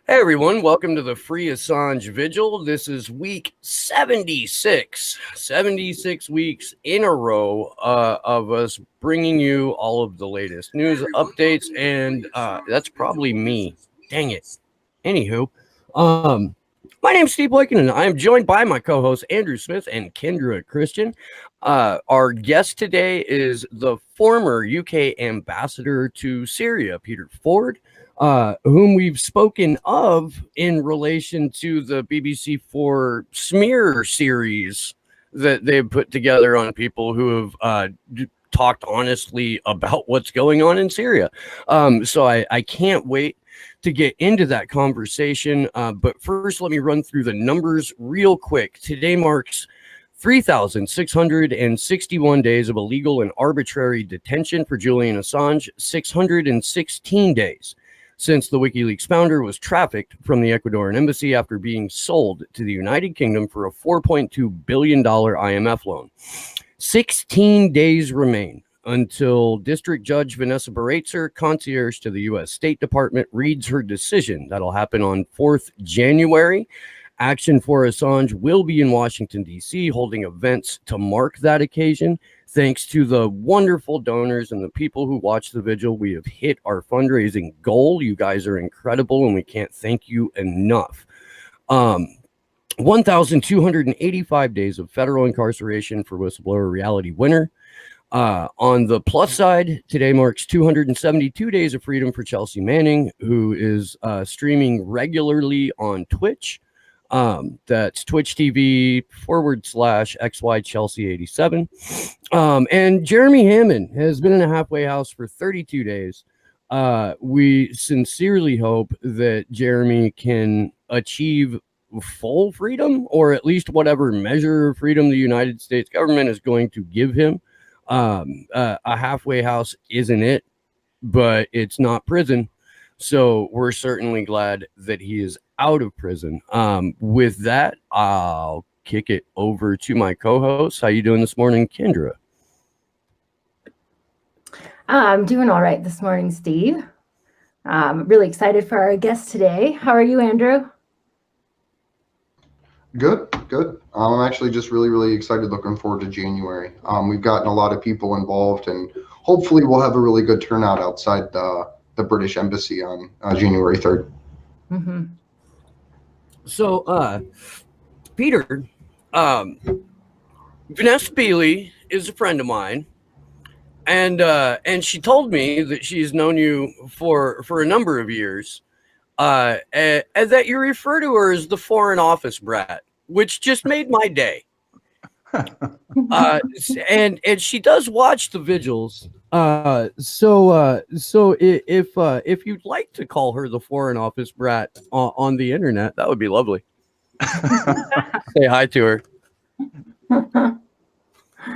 Hey everyone, welcome to the Free Assange Vigil. This is week 76. 76 weeks in a row of us bringing you all of the latest news updates, and that's probably me. Dang it. Anywho, my name's Steve Boykin, and I am joined by my co-hosts Andrew Smith and Kendra Christian. Our guest today is the former UK ambassador to Syria, Peter Ford, whom we've spoken of in relation to the BBC4 smear series that they've put together on people who have talked honestly about what's going on in Syria. So I can't wait to get into that conversation. But first, let me run through the numbers real quick. Today marks 3,661 days of illegal and arbitrary detention for Julian Assange, 616 days since the WikiLeaks founder was trafficked from the Ecuadorian embassy after being sold to the United Kingdom for a $4.2 billion IMF loan. 16 days remain until District Judge Vanessa Baratzer, concierge to the U.S. State Department, reads her decision. That'll happen on 4th January. Action for Assange will be in Washington, D.C., holding events to mark that occasion. Thanks to the wonderful donors and the people who watch the vigil, we have hit our fundraising goal. You guys are incredible, and we can't thank you enough. 1,285 days of federal incarceration for whistleblower Reality Winner. On the plus side, today marks 272 days of freedom for Chelsea Manning, who is streaming regularly on Twitch. That's Twitch TV /XY Chelsea 87. And Jeremy Hammond has been in a halfway house for 32 days. We sincerely hope that Jeremy can achieve full freedom, or at least whatever measure of freedom the United States government is going to give him. A halfway house isn't it, but it's not prison. So we're certainly glad that he is out of prison. With that, I'll kick it over to my co-host. How you doing this morning, Kendra? I'm doing all right this morning, Steve. Really excited for our guest today. How are you, Andrew? Good. I'm actually just really excited, looking forward to January. We've gotten a lot of people involved, and hopefully we'll have a really good turnout outside the British Embassy on January 3rd. Mm-hmm. So, Peter, Vanessa Beeley is a friend of mine, and she told me that she's known you for a number of years, and that you refer to her as the Foreign Office brat, which just made my day. And she does watch the vigils. So if you'd like to call her the Foreign Office brat on the internet, that would be lovely. Say hi to her.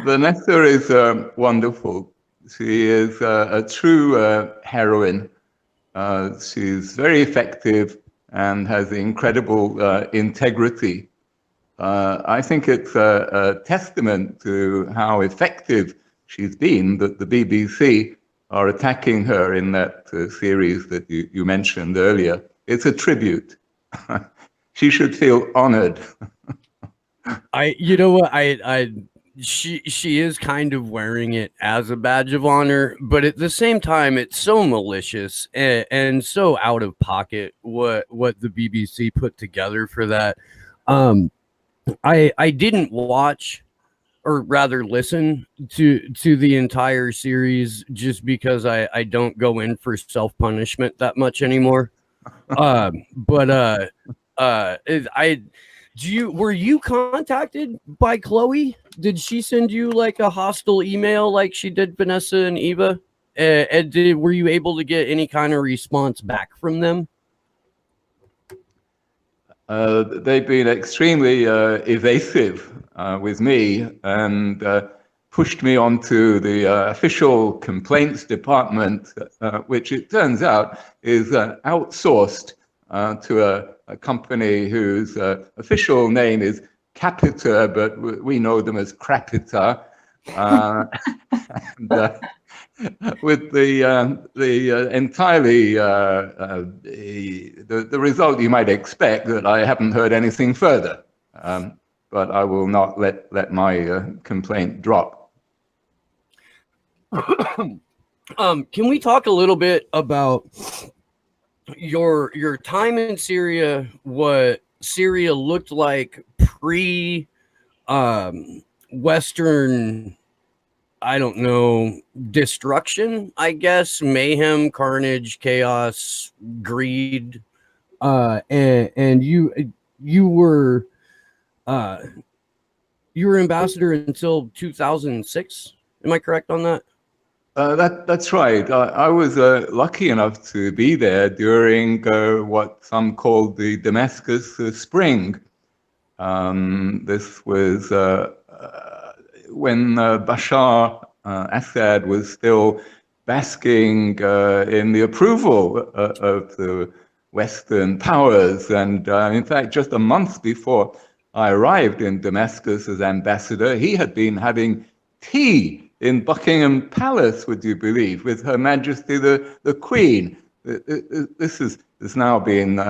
Vanessa is wonderful. She is a true heroine. She's very effective and has incredible integrity. I think it's a testament to how effective she's been that the BBC are attacking her in that series that you mentioned earlier. It's a tribute. She should feel honored. You know what? She is kind of wearing it as a badge of honor, but at the same time, it's so malicious and so out of pocket what the BBC put together for that. I didn't watch, or rather listen to the entire series just because I don't go in for self-punishment that much anymore. Were you contacted by Chloe? Did she send you like a hostile email like she did Vanessa and Eva? Were you able to get any kind of response back from them? They've been extremely evasive with me and pushed me onto the official complaints department, which it turns out is outsourced to a company whose official name is Capita, but we know them as Crapita. with the entirely the result you might expect, that I haven't heard anything further. But I will not let my complaint drop. Can we talk a little bit about your time in Syria? What Syria looked like pre Western, I don't know, destruction, I guess, mayhem, carnage, chaos, greed, and you were ambassador until 2006. Am I correct on that? That's right. I was lucky enough to be there during what some called the Damascus Spring. This was when Bashar Assad was still basking in the approval of the Western powers. And in fact, just a month before I arrived in Damascus as ambassador, he had been having tea in Buckingham Palace, would you believe, with Her Majesty the Queen. This has now been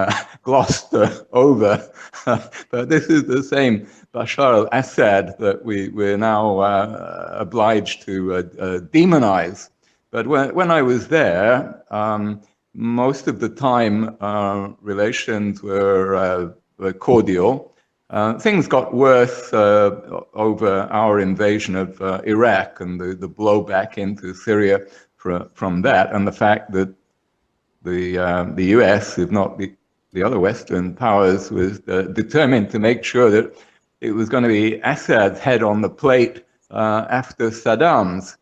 glossed over, but this is the same Bashar al-Assad that we're now obliged to demonize. But when I was there, most of the time relations were cordial. Things got worse over our invasion of Iraq and the blowback into Syria from that, and the fact that the US, if not the other Western powers, was determined to make sure that it was going to be Assad's head on the plate after Saddam's.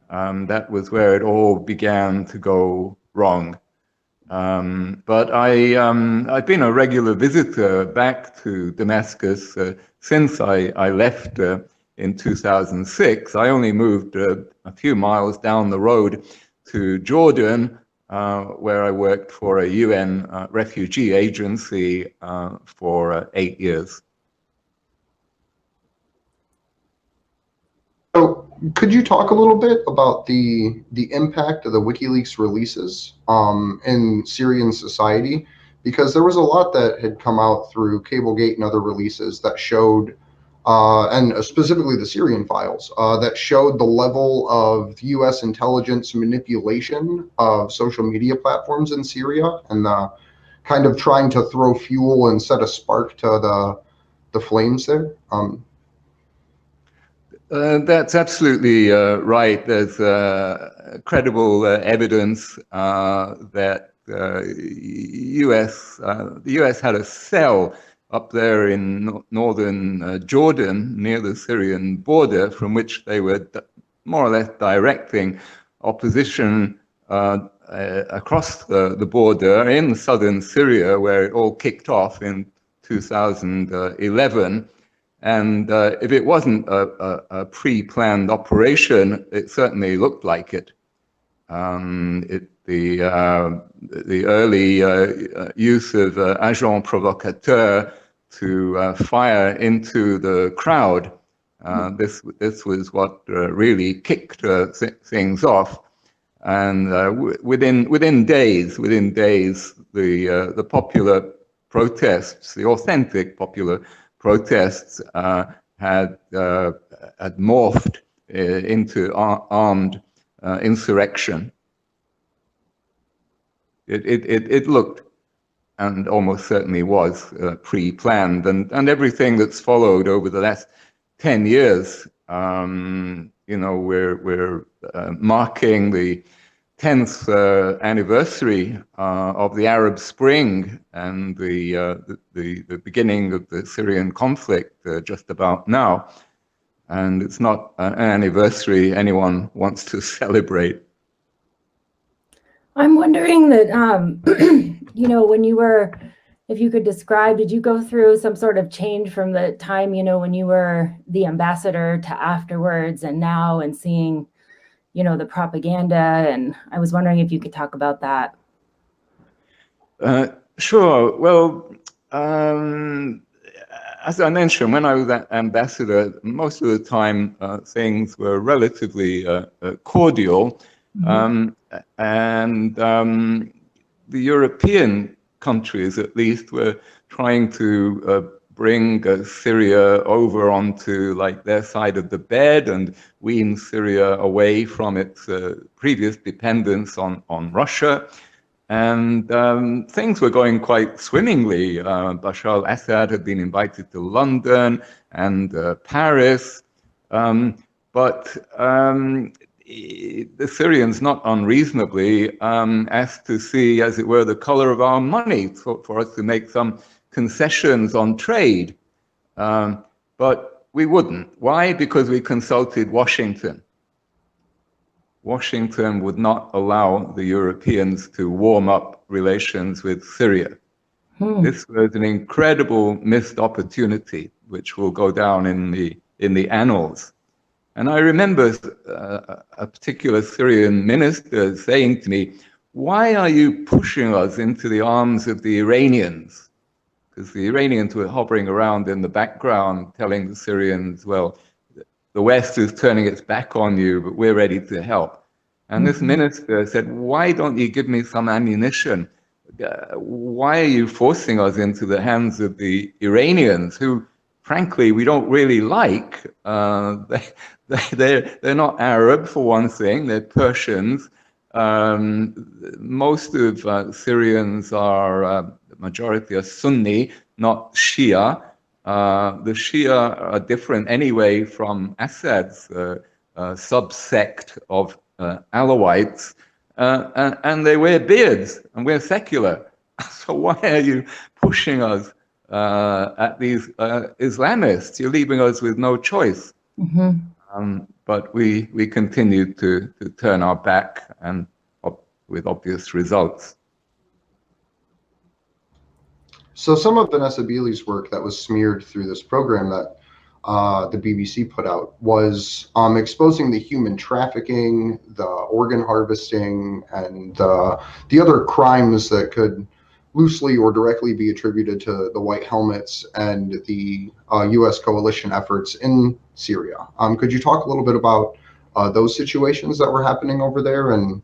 That was where it all began to go wrong. But I've been a regular visitor back to Damascus since I left in 2006. I only moved a few miles down the road to Jordan, where I worked for a UN refugee agency for 8 years. So could you talk a little bit about the impact of the WikiLeaks releases in Syrian society? Because there was a lot that had come out through Cablegate and other releases that showed, and specifically the Syrian files, that showed the level of US intelligence manipulation of social media platforms in Syria, and kind of trying to throw fuel and set a spark to the flames there. That's absolutely right. There's credible evidence that the US had a cell up there in northern Jordan near the Syrian border, from which they were more or less directing opposition across the border in southern Syria, where it all kicked off in 2011. And if it wasn't a pre-planned operation, it certainly looked like it. The early use of agent provocateur to fire into the crowd, this was what really kicked things off. And within days, the popular protests, the authentic popular protests had morphed into armed insurrection. It looked, and almost certainly was, pre-planned, and everything that's followed over the last 10 years. We're marking the 10th anniversary of the Arab Spring and the beginning of the Syrian conflict just about now. And it's not an anniversary anyone wants to celebrate. I'm wondering that, when you were, if you could describe, did you go through some sort of change from the time, when you were the ambassador to afterwards and now, and seeing the propaganda? And I was wondering if you could talk about that. Sure. Well, as I mentioned, when I was ambassador, most of the time things were relatively cordial. And the European countries, at least, were trying to bring Syria over onto like their side of the bed and wean Syria away from its previous dependence on Russia. And things were going quite swimmingly. Bashar al-Assad had been invited to London and Paris, but the Syrians, not unreasonably, asked to see, as it were, the color of our money for us to make some concessions on trade. But we wouldn't. Why? Because we consulted Washington. Washington would not allow the Europeans to warm up relations with Syria. This was an incredible missed opportunity, which will go down in the annals. And I remember a particular Syrian minister saying to me, "Why are you pushing us into the arms of the Iranians?" Because the Iranians were hovering around in the background telling the Syrians, well, the West is turning its back on you, but we're ready to help. And this minister said, "Why don't you give me some ammunition? Why are you forcing us into the hands of the Iranians, who, frankly, we don't really like? They're not Arab, for one thing. They're Persians. Most of Syrians are, the majority are Sunni, not Shia. The Shia are different anyway from Assad's subsect of Alawites, and they wear beards, and we're secular. So why are you pushing us at these Islamists? You're leaving us with no choice." But we continued to turn our back, and with obvious results. So some of Vanessa Beeley's work that was smeared through this program that the BBC put out was exposing the human trafficking, the organ harvesting, and the other crimes that could loosely or directly be attributed to the White Helmets and the U.S. coalition efforts in Syria. Could you talk a little bit about those situations that were happening over there, and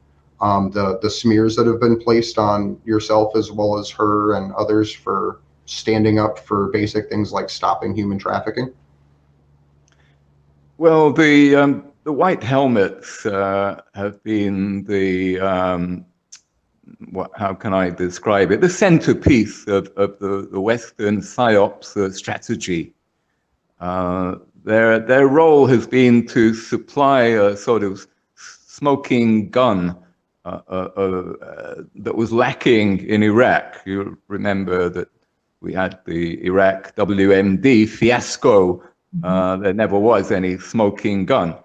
the smears that have been placed on yourself as well as her and others for standing up for basic things like stopping human trafficking? Well, the White Helmets have been the how can I describe it? The centerpiece of the Western PSYOPs strategy. Their role has been to supply a sort of smoking gun that was lacking in Iraq. You remember that we had the Iraq WMD fiasco. There never was any smoking gun.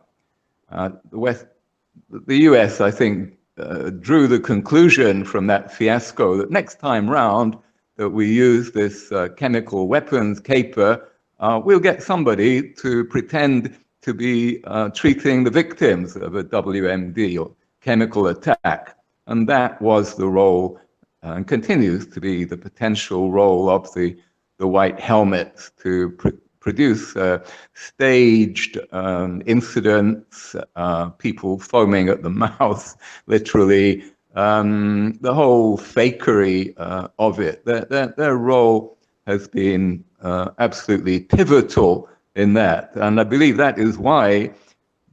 The US, I think, drew the conclusion from that fiasco that next time round that we use this chemical weapons caper, we'll get somebody to pretend to be treating the victims of a WMD or chemical attack. And that was the role, and continues to be the potential role of the White Helmets, to produce staged incidents, people foaming at the mouth, literally, the whole fakery of it. Their role has been absolutely pivotal in that. And I believe that is why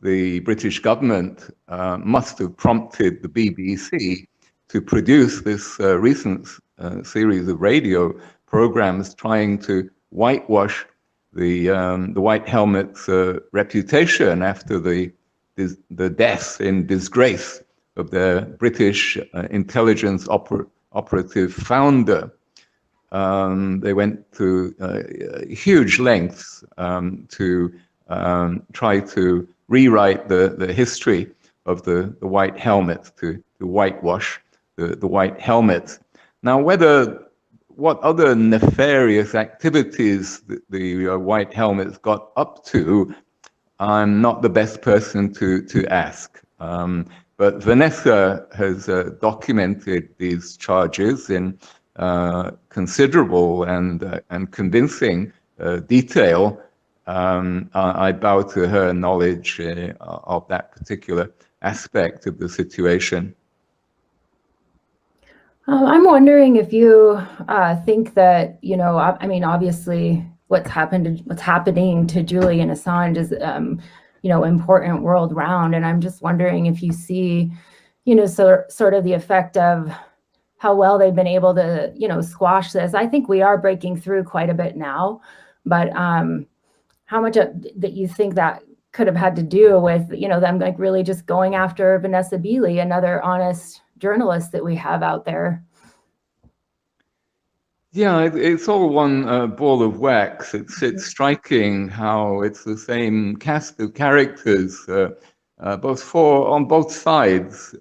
the British government must have prompted the BBC to produce this recent series of radio programs trying to whitewash the White Helmets' reputation after the death in disgrace of their British intelligence operative founder. They went to huge lengths to try to rewrite the history of the White Helmets, to whitewash the White Helmets. Now, what other nefarious activities the White Helmets got up to, I'm not the best person to ask. But Vanessa has documented these charges in considerable and convincing detail. I bow to her knowledge of that particular aspect of the situation. I'm wondering if you think that, you know, I mean, obviously what's happening to Julian Assange is, you know, important world round. And I'm just wondering if you see, you know, sort of the effect of how well they've been able to, you know, squash this. I think we are breaking through quite a bit now, but how much that you think that could have had to do with, you know, them like really just going after Vanessa Beeley, another honest journalist that we have out there. Yeah, it's all one ball of wax. It's striking how it's the same cast of characters, on both sides,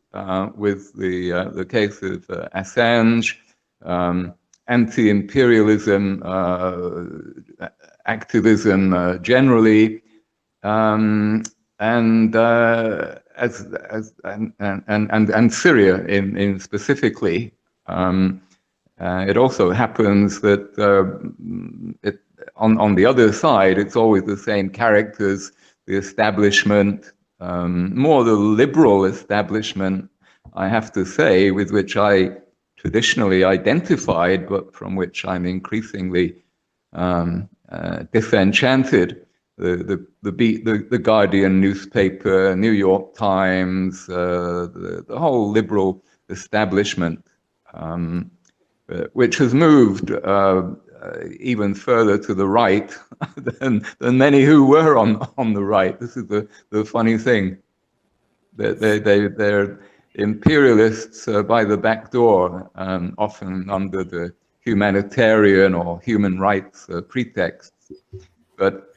with the case of Assange, anti-imperialism activism generally, and Syria in specifically. It also happens that on the other side, it's always the same characters, the establishment, more the liberal establishment, I have to say, with which I traditionally identified, but from which I'm increasingly disenchanted. The Guardian newspaper, New York Times, the whole liberal establishment, which has moved even further to the right than many who were on the right. This is the funny thing. They're imperialists by the back door, often under the humanitarian or human rights pretexts. But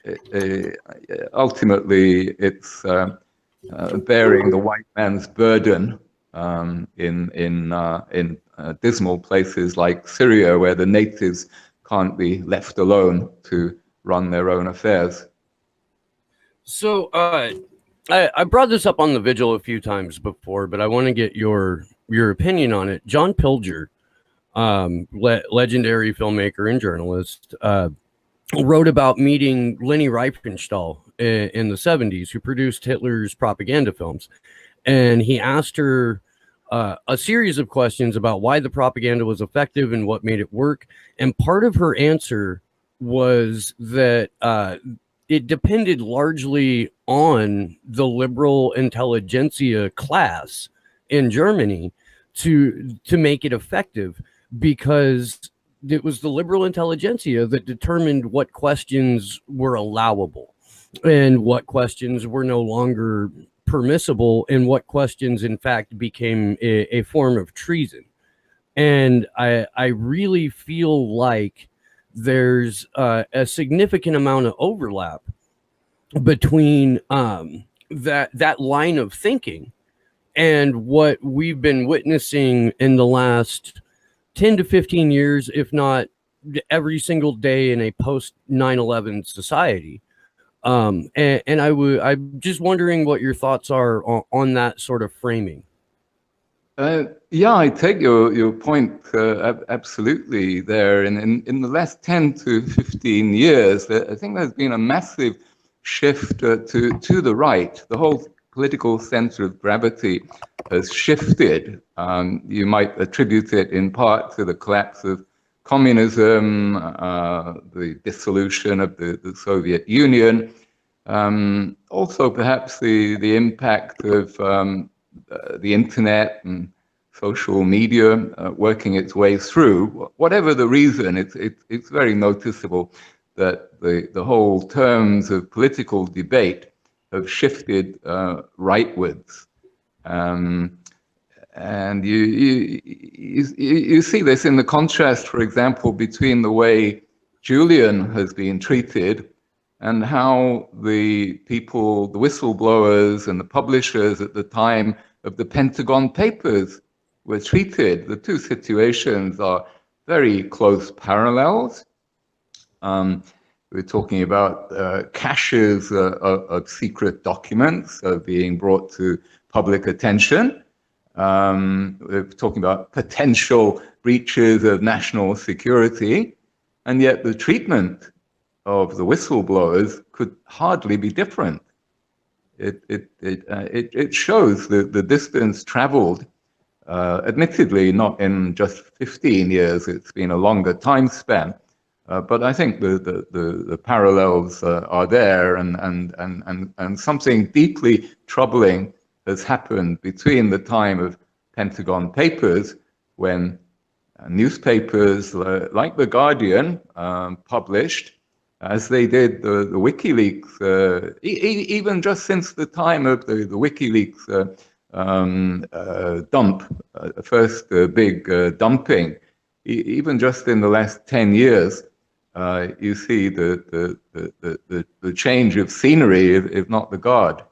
ultimately, it's bearing the white man's burden in dismal places like Syria, where the natives can't be left alone to run their own affairs. So I brought this up on the Vigil a few times before, but I want to get your opinion on it. John Pilger, legendary filmmaker and journalist, wrote about meeting Leni Riefenstahl in the 70s, who produced Hitler's propaganda films. And he asked her a series of questions about why the propaganda was effective and what made it work. And part of her answer was that it depended largely on the liberal intelligentsia class in Germany to make it effective, because it was the liberal intelligentsia that determined what questions were allowable and what questions were no longer permissible, and what questions in fact became a form of treason. And I really feel like there's a significant amount of overlap between that line of thinking and what we've been witnessing in the last 10 to 15 years, if not every single day in a post 9/11 society. I'm just wondering what your thoughts are on that sort of framing. Yeah, I take your point absolutely there. In the last 10 to 15 years, I think there's been a massive shift to the right. The whole political center of gravity has shifted. You might attribute it in part to the collapse of communism, the dissolution of the Soviet Union, also perhaps the impact of the internet and social media working its way through. Whatever the reason, it's very noticeable that the whole terms of political debate have shifted rightwards. And you see this in the contrast, for example, between the way Julian has been treated and how the people, the whistleblowers and the publishers at the time of the Pentagon Papers were treated. The two situations are very close parallels. We're talking about caches of secret documents being brought to public attention. We're talking about potential breaches of national security, and yet the treatment of the whistleblowers could hardly be different. it shows the distance traveled. Admittedly, not in just 15 years, it's been a longer time span. But I think the parallels are there, and something deeply troubling has happened between the time of Pentagon Papers, when newspapers like The Guardian published, as they did the WikiLeaks, even just since the time of the WikiLeaks dump, first big dumping, even just in the last 10 years, you see the change of scenery, if not the guard.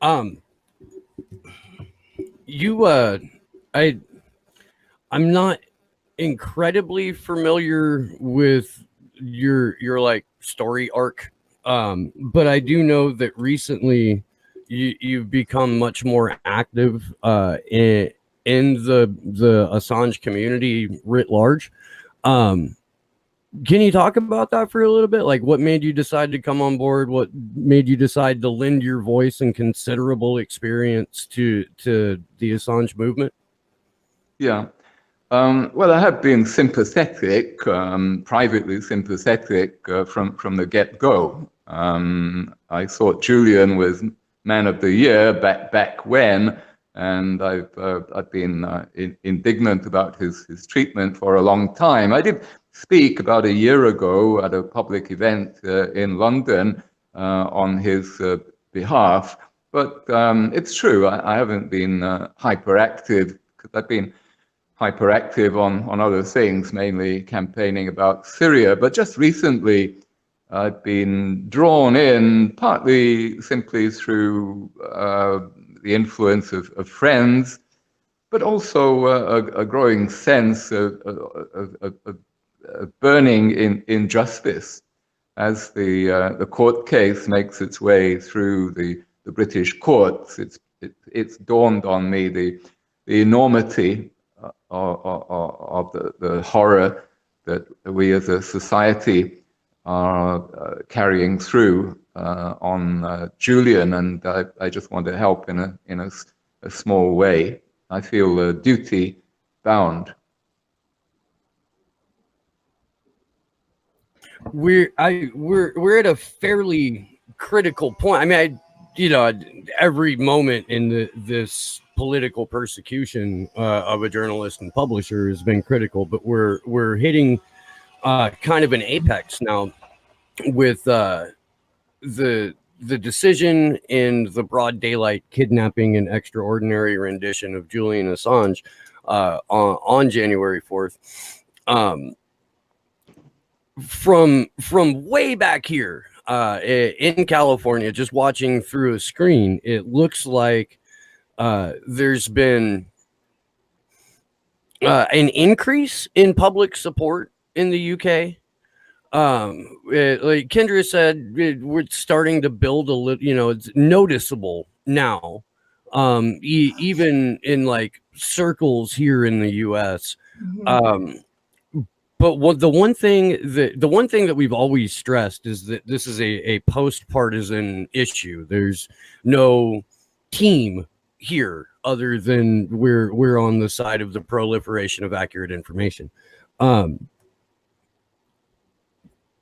I'm not incredibly familiar with your like story arc, but I do know that recently you've become much more active in the Assange community writ large. Can you talk about that for a little bit? Like, what made you decide to come on board? What made you decide to lend your voice and considerable experience to the Assange movement? Yeah. Well, I have been sympathetic, privately sympathetic from the get-go. I thought Julian was Man of the Year back when, and I've been indignant about his treatment for a long time. I did speak about a year ago at a public event in London on his behalf, but it's true, I haven't been hyperactive, because I've been hyperactive on other things, mainly campaigning about Syria. But just recently, I've been drawn in, partly simply through the influence of friends, but also a growing sense of burning injustice as the court case makes its way through the British courts. It's dawned on me the enormity of the horror that we as a society are carrying through on Julian, and I just want to help in a small way. I feel duty bound. We're at a fairly critical point. I mean, every moment in this political persecution of a journalist and publisher has been critical, but we're hitting kind of an apex now with the decision in the broad daylight kidnapping and extraordinary rendition of Julian Assange on January 4th. From way back here in California, just watching through a screen, it looks like there's been an increase in public support in the UK. Like Kendra said, we're starting to build a little, it's noticeable now, even in like circles here in the US. Mm-hmm. But the one thing that we've always stressed is that this is a post-partisan issue. There's no team here other than we're on the side of the proliferation of accurate information.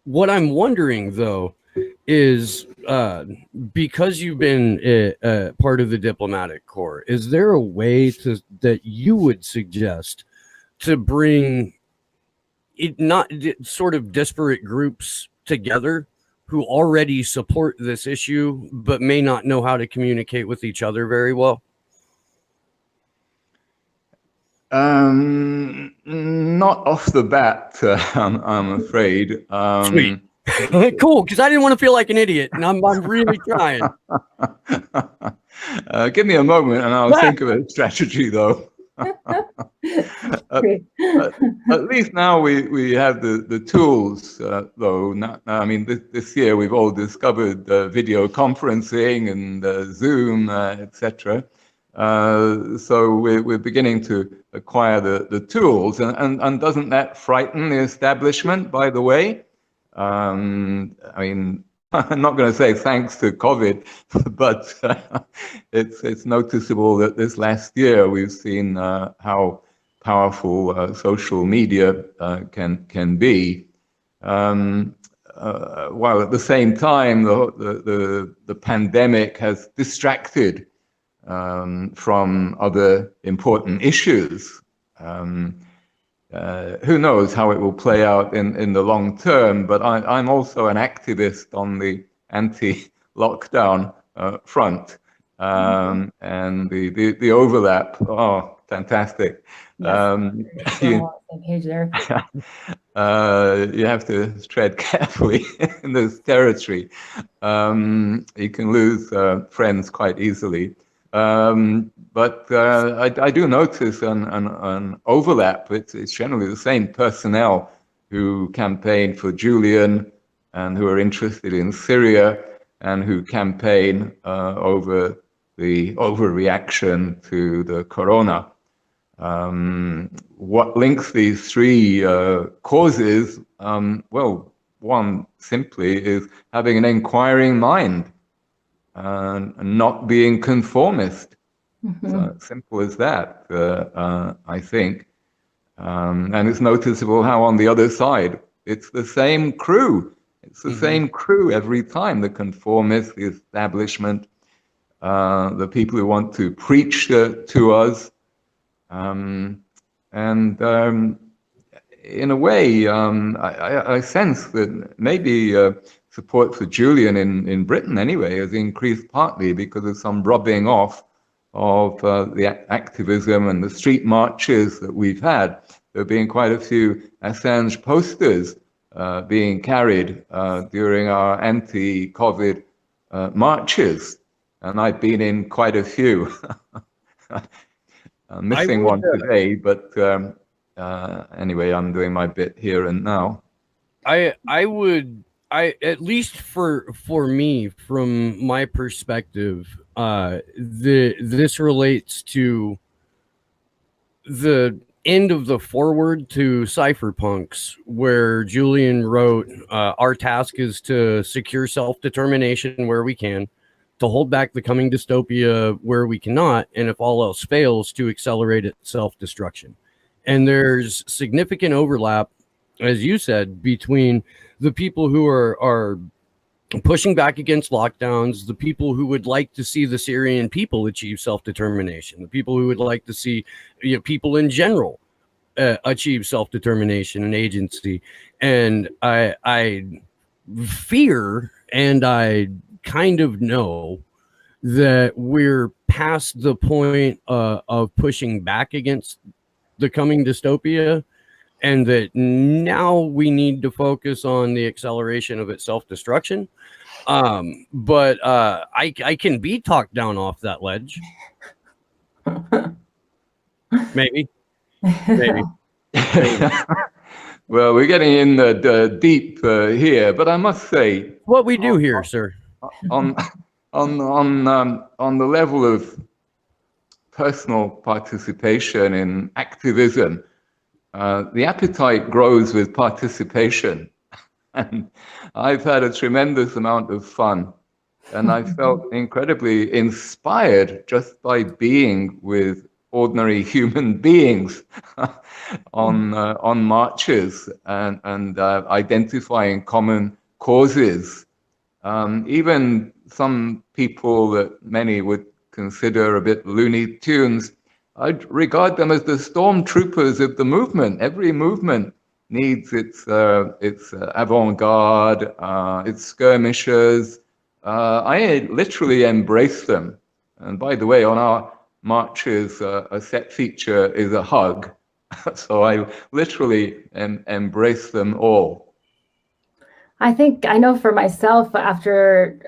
What I'm wondering though is because you've been part of the diplomatic corps, is there a way that you would suggest to bring it not sort of disparate groups together who already support this issue but may not know how to communicate with each other very well? Not off the bat, I'm afraid. Sweet. Cool, because I didn't want to feel like an idiot, and I'm really trying. Give me a moment, and I'll think of a strategy, though. At least now we have the tools, though. I mean, this year we've all discovered video conferencing and Zoom, etc. So we're beginning to acquire the tools, and doesn't that frighten the establishment, by the way? I mean, I'm not going to say thanks to COVID, but it's noticeable that this last year we've seen how powerful social media can be. While at the same time, the pandemic has distracted from other important issues. Who knows how it will play out in the long term, but I'm also an activist on the anti-lockdown front. And the overlap, oh, fantastic. Yes, we're all on the same page there. You have to tread carefully in this territory. You can lose friends quite easily. But I do notice an overlap. It's generally the same personnel who campaign for Julian and who are interested in Syria and who campaign over the overreaction to the corona. What links these three causes? Well, one simply is having an inquiring mind and not being conformist. So simple as that, I think. And it's noticeable how on the other side, it's the same crew. It's the same crew every time, the conformists, the establishment, the people who want to preach to us. And in a way, I sense that maybe support for Julian in Britain anyway has increased partly because of some rubbing off of the activism and the street marches that we've had. There have been quite a few Assange posters being carried during our anti-COVID marches, and I've been in quite a few. I'm missing one today, but anyway, I'm doing my bit here and now. I at least for me, from my perspective, this relates to the end of the foreword to Cypherpunks, where Julian wrote, our task is to secure self-determination where we can, to hold back the coming dystopia where we cannot, and if all else fails, to accelerate its self-destruction. And there's significant overlap, as you said, between the people who are pushing back against lockdowns, the people who would like to see the Syrian people achieve self-determination, the people who would like to see, you know, people in general achieve self-determination and agency. And I fear, and I kind of know, that we're past the point of pushing back against the coming dystopia, and that now we need to focus on the acceleration of its self-destruction. But I can be talked down off that ledge. Maybe. Well, we're getting in the deep here, but I must say, What we do here, sir. On the level of personal participation in activism, the appetite grows with participation. And I've had a tremendous amount of fun, and I felt incredibly inspired just by being with ordinary human beings on marches and identifying common causes. Even some people that many would consider a bit Looney Tunes, I'd regard them as the stormtroopers of the movement. Every movement needs its avant-garde, its skirmishers. I literally embrace them. And by the way, on our marches, a set feature is a hug. So I literally embrace them all. I think I know for myself, after,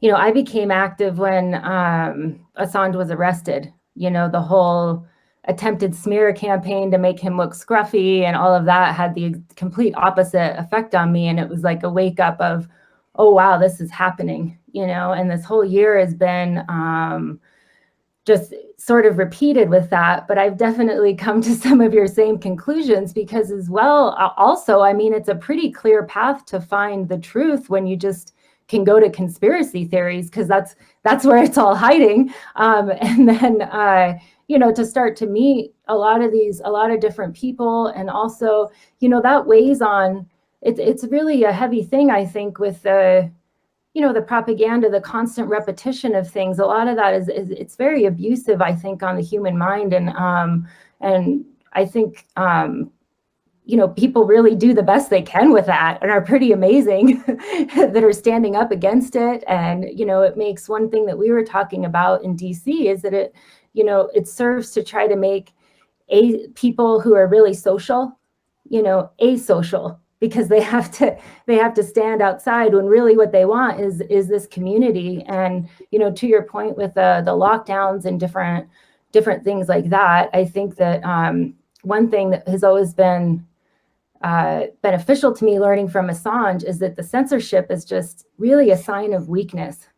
I became active when Assange was arrested. You know, the whole attempted smear campaign to make him look scruffy and all of that had the complete opposite effect on me. And it was like a wake up of, oh, wow, this is happening, and this whole year has been just sort of repeated with that, but I've definitely come to some of your same conclusions, because as well, also, I mean, it's a pretty clear path to find the truth when you just can go to conspiracy theories, because that's where it's all hiding. And then, you know, to start to meet a lot of different people, and also, you know, that weighs on, it's really a heavy thing, I think, with the, you know, the propaganda, the constant repetition of things. A lot of that is it's very abusive, I think, on the human mind. And I think, you know, people really do the best they can with that, and are pretty amazing that are standing up against it. And, you know, it makes, one thing that we were talking about in DC is that it, you know, it serves to try to make people who are really social, you know, asocial, because they have to stand outside, when really what they want is this community. And, you know, to your point with the lockdowns and different things like that, I think that one thing that has always been beneficial to me learning from Assange is that the censorship is just really a sign of weakness.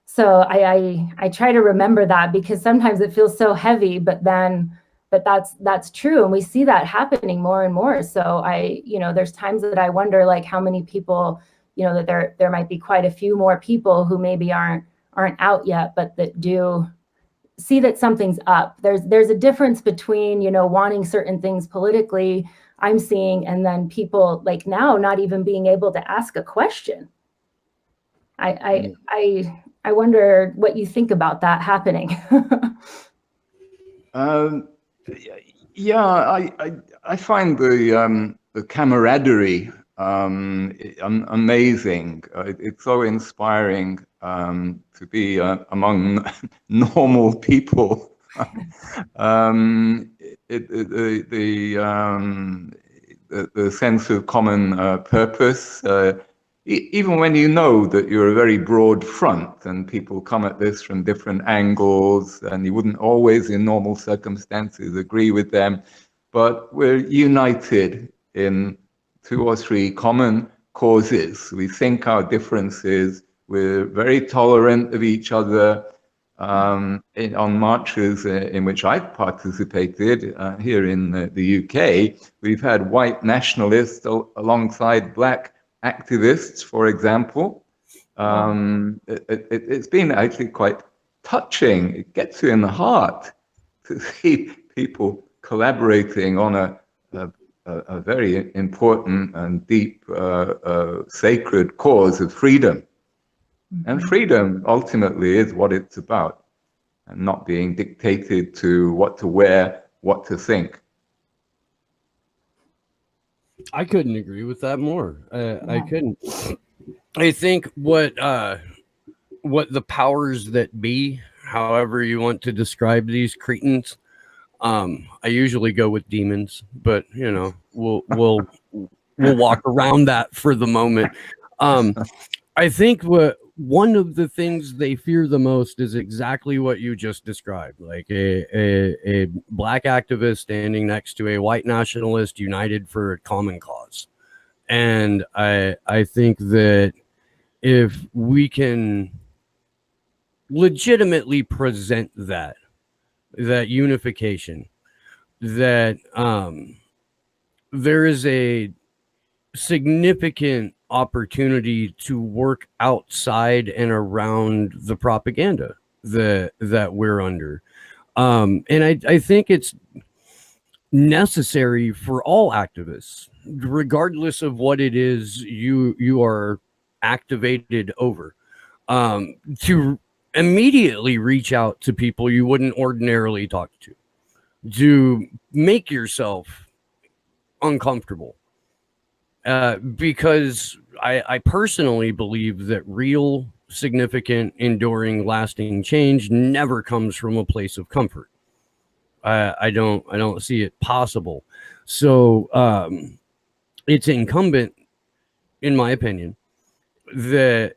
So I try to remember that, because sometimes it feels so heavy, but that's true. And we see that happening more and more. So you know, there's times that I wonder, like, how many people, you know, that there might be quite a few more people who maybe aren't out yet, but that do see that something's up. There's a difference between, you know, wanting certain things politically, I'm seeing, and then people like now not even being able to ask a question. I wonder what you think about that happening. Yeah, I find the camaraderie amazing. It's so inspiring to be among normal people. The sense of common purpose. Even when you know that you're a very broad front and people come at this from different angles, and you wouldn't always in normal circumstances agree with them, but we're united in 2 or 3 common causes. We think our differences, we're very tolerant of each other. On marches in which I've participated here in the UK, we've had white nationalists alongside black activists, for example. It's been actually quite touching. It gets you in the heart to see people collaborating on a very important and deep, sacred cause of freedom. And freedom ultimately is what it's about, and not being dictated to what to wear, what to think. I couldn't agree with that more. I couldn't. I think what the powers that be, however you want to describe these cretins, I usually go with demons, but you know, we'll walk around that for the moment. I think one of the things they fear the most is exactly what you just described, like a black activist standing next to a white nationalist united for a common cause. And I think that if we can legitimately present that unification, that there is a significant opportunity to work outside and around the propaganda that we're under. And I think it's necessary for all activists, regardless of what it is you are activated over, to immediately reach out to people you wouldn't ordinarily talk to make yourself uncomfortable. Because I personally believe that real, significant, enduring, lasting change never comes from a place of comfort. I don't see it possible. So it's incumbent, in my opinion, that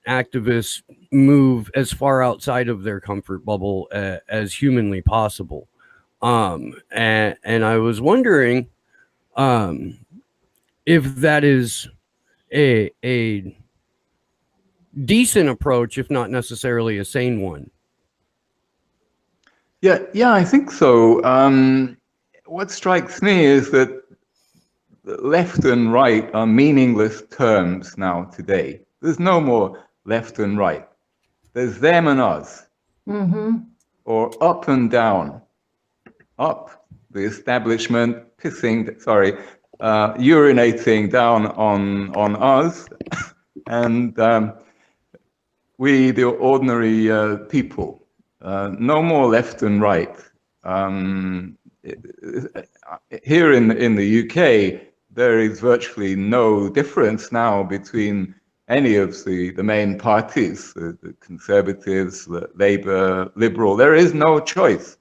activists move as far outside of their comfort bubble as humanly possible. And I was wondering if that is a decent approach, if not necessarily a sane one. Yeah, I think so. What strikes me is that left and right are meaningless terms now today. There's no more left and right. There's them and us, or up and down. Up, the establishment urinating down on us, and we, the ordinary people. No more left and right. Here in the UK, there is virtually no difference now between any of the main parties, the Conservatives, the Labour, Liberal. There is no choice.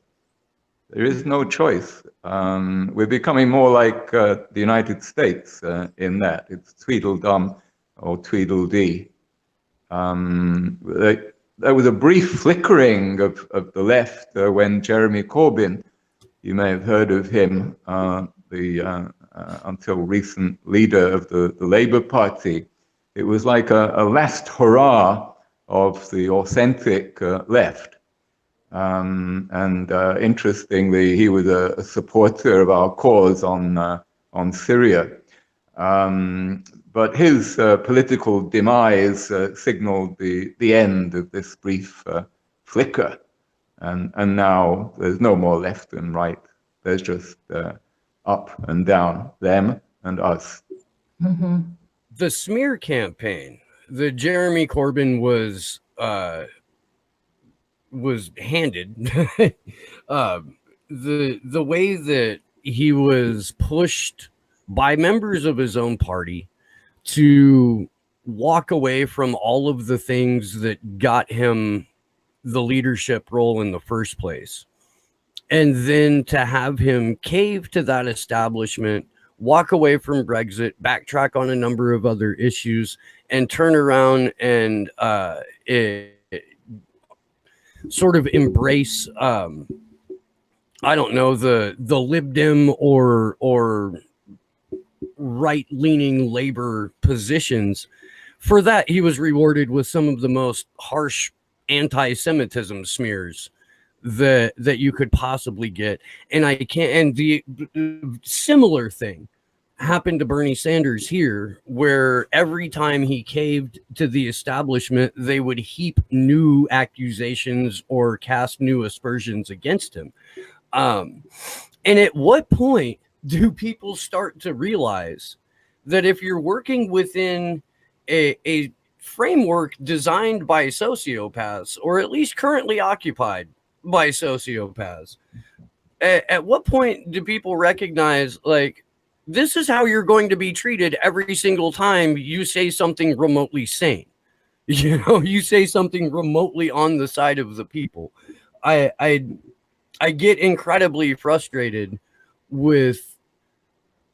There is no choice. We're becoming more like the United States in that. It's Tweedledum or Tweedledee. There was a brief flickering of the left when Jeremy Corbyn, you may have heard of him, the until recent leader of the Labour Party. It was like a last hurrah of the authentic left. Interestingly, he was a supporter of our cause on Syria. But his political demise signaled the end of this brief flicker. And now there's no more left and right. There's just up and down, them and us. The smear campaign that Jeremy Corbyn was handed, the way that he was pushed by members of his own party to walk away from all of the things that got him the leadership role in the first place, and then to have him cave to that establishment, walk away from Brexit, backtrack on a number of other issues, and turn around and sort of embrace I don't know, the Lib Dem or right-leaning labor positions. For that, he was rewarded with some of the most harsh anti-Semitism smears that you could possibly get. And the similar thing happened to Bernie Sanders here, where every time he caved to the establishment, they would heap new accusations or cast new aspersions against him. And at what point do people start to realize that if you're working within a framework designed by sociopaths, or at least currently occupied by sociopaths, at what point do people recognize, like, this is how you're going to be treated every single time you say something remotely sane? You say something remotely on the side of the people. I get incredibly frustrated with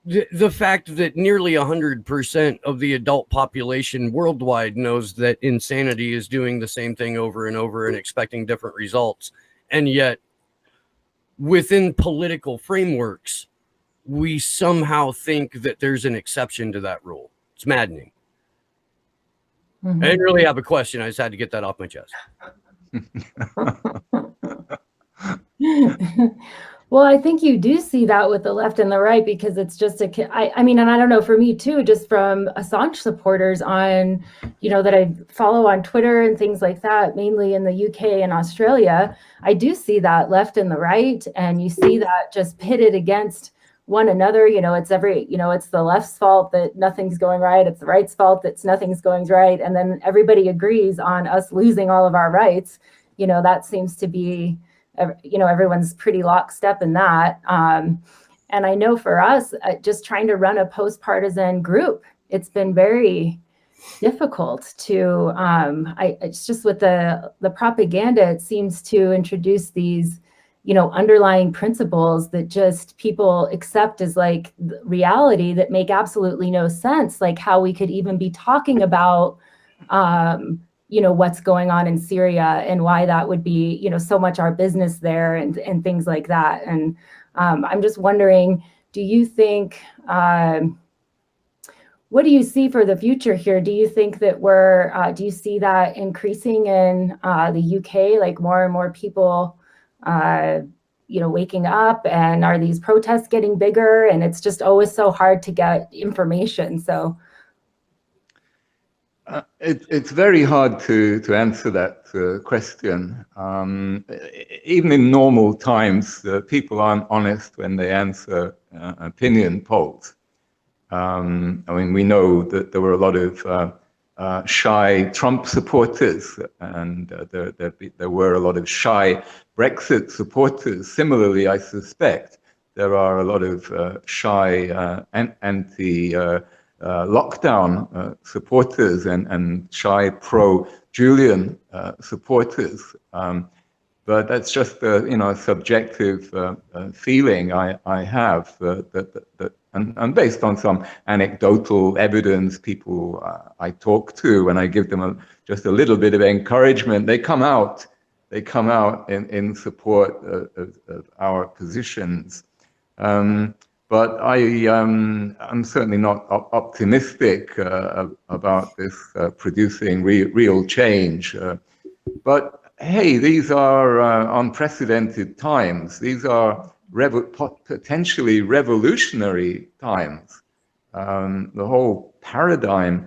the fact that nearly 100% of the adult population worldwide knows that insanity is doing the same thing over and over and expecting different results. And yet, within political frameworks, we somehow think that there's an exception to that rule. It's maddening. I didn't really have a question. I just had to get that off my chest. Well, I think you do see that with the left and the right, because it's just I mean, and I don't know, for me too, just from Assange supporters on, that I follow on Twitter and things like that, mainly in the UK and Australia, I do see that left and the right, and you see that just pitted against one another. It's it's the left's fault that nothing's going right. It's the right's fault that nothing's going right. And then everybody agrees on us losing all of our rights. That seems to be, everyone's pretty lockstep in that. And I know for us, just trying to run a post-partisan group, it's been very difficult to, it's just with the propaganda, it seems to introduce these, underlying principles that just people accept as like reality that make absolutely no sense. Like how we could even be talking about, what's going on in Syria and why that would be, so much our business there and things like that. And I'm just wondering, do you think, what do you see for the future here? Do you think that do you see that increasing in the UK, like more and more people waking up, and are these protests getting bigger? And it's just always so hard to get information. So it's very hard to answer that question. Even in normal times, people aren't honest when they answer opinion polls. I mean, we know that there were a lot of shy Trump supporters, and there were a lot of shy Brexit supporters. Similarly, I suspect there are a lot of shy anti-lockdown supporters and shy pro-Julian supporters. But that's just a subjective feeling I have and based on some anecdotal evidence, people I talk to, and I give them just a little bit of encouragement, they come out in support of our positions. But I'm certainly not optimistic about this producing real change. But hey, these are unprecedented times. These are potentially revolutionary times. The whole paradigm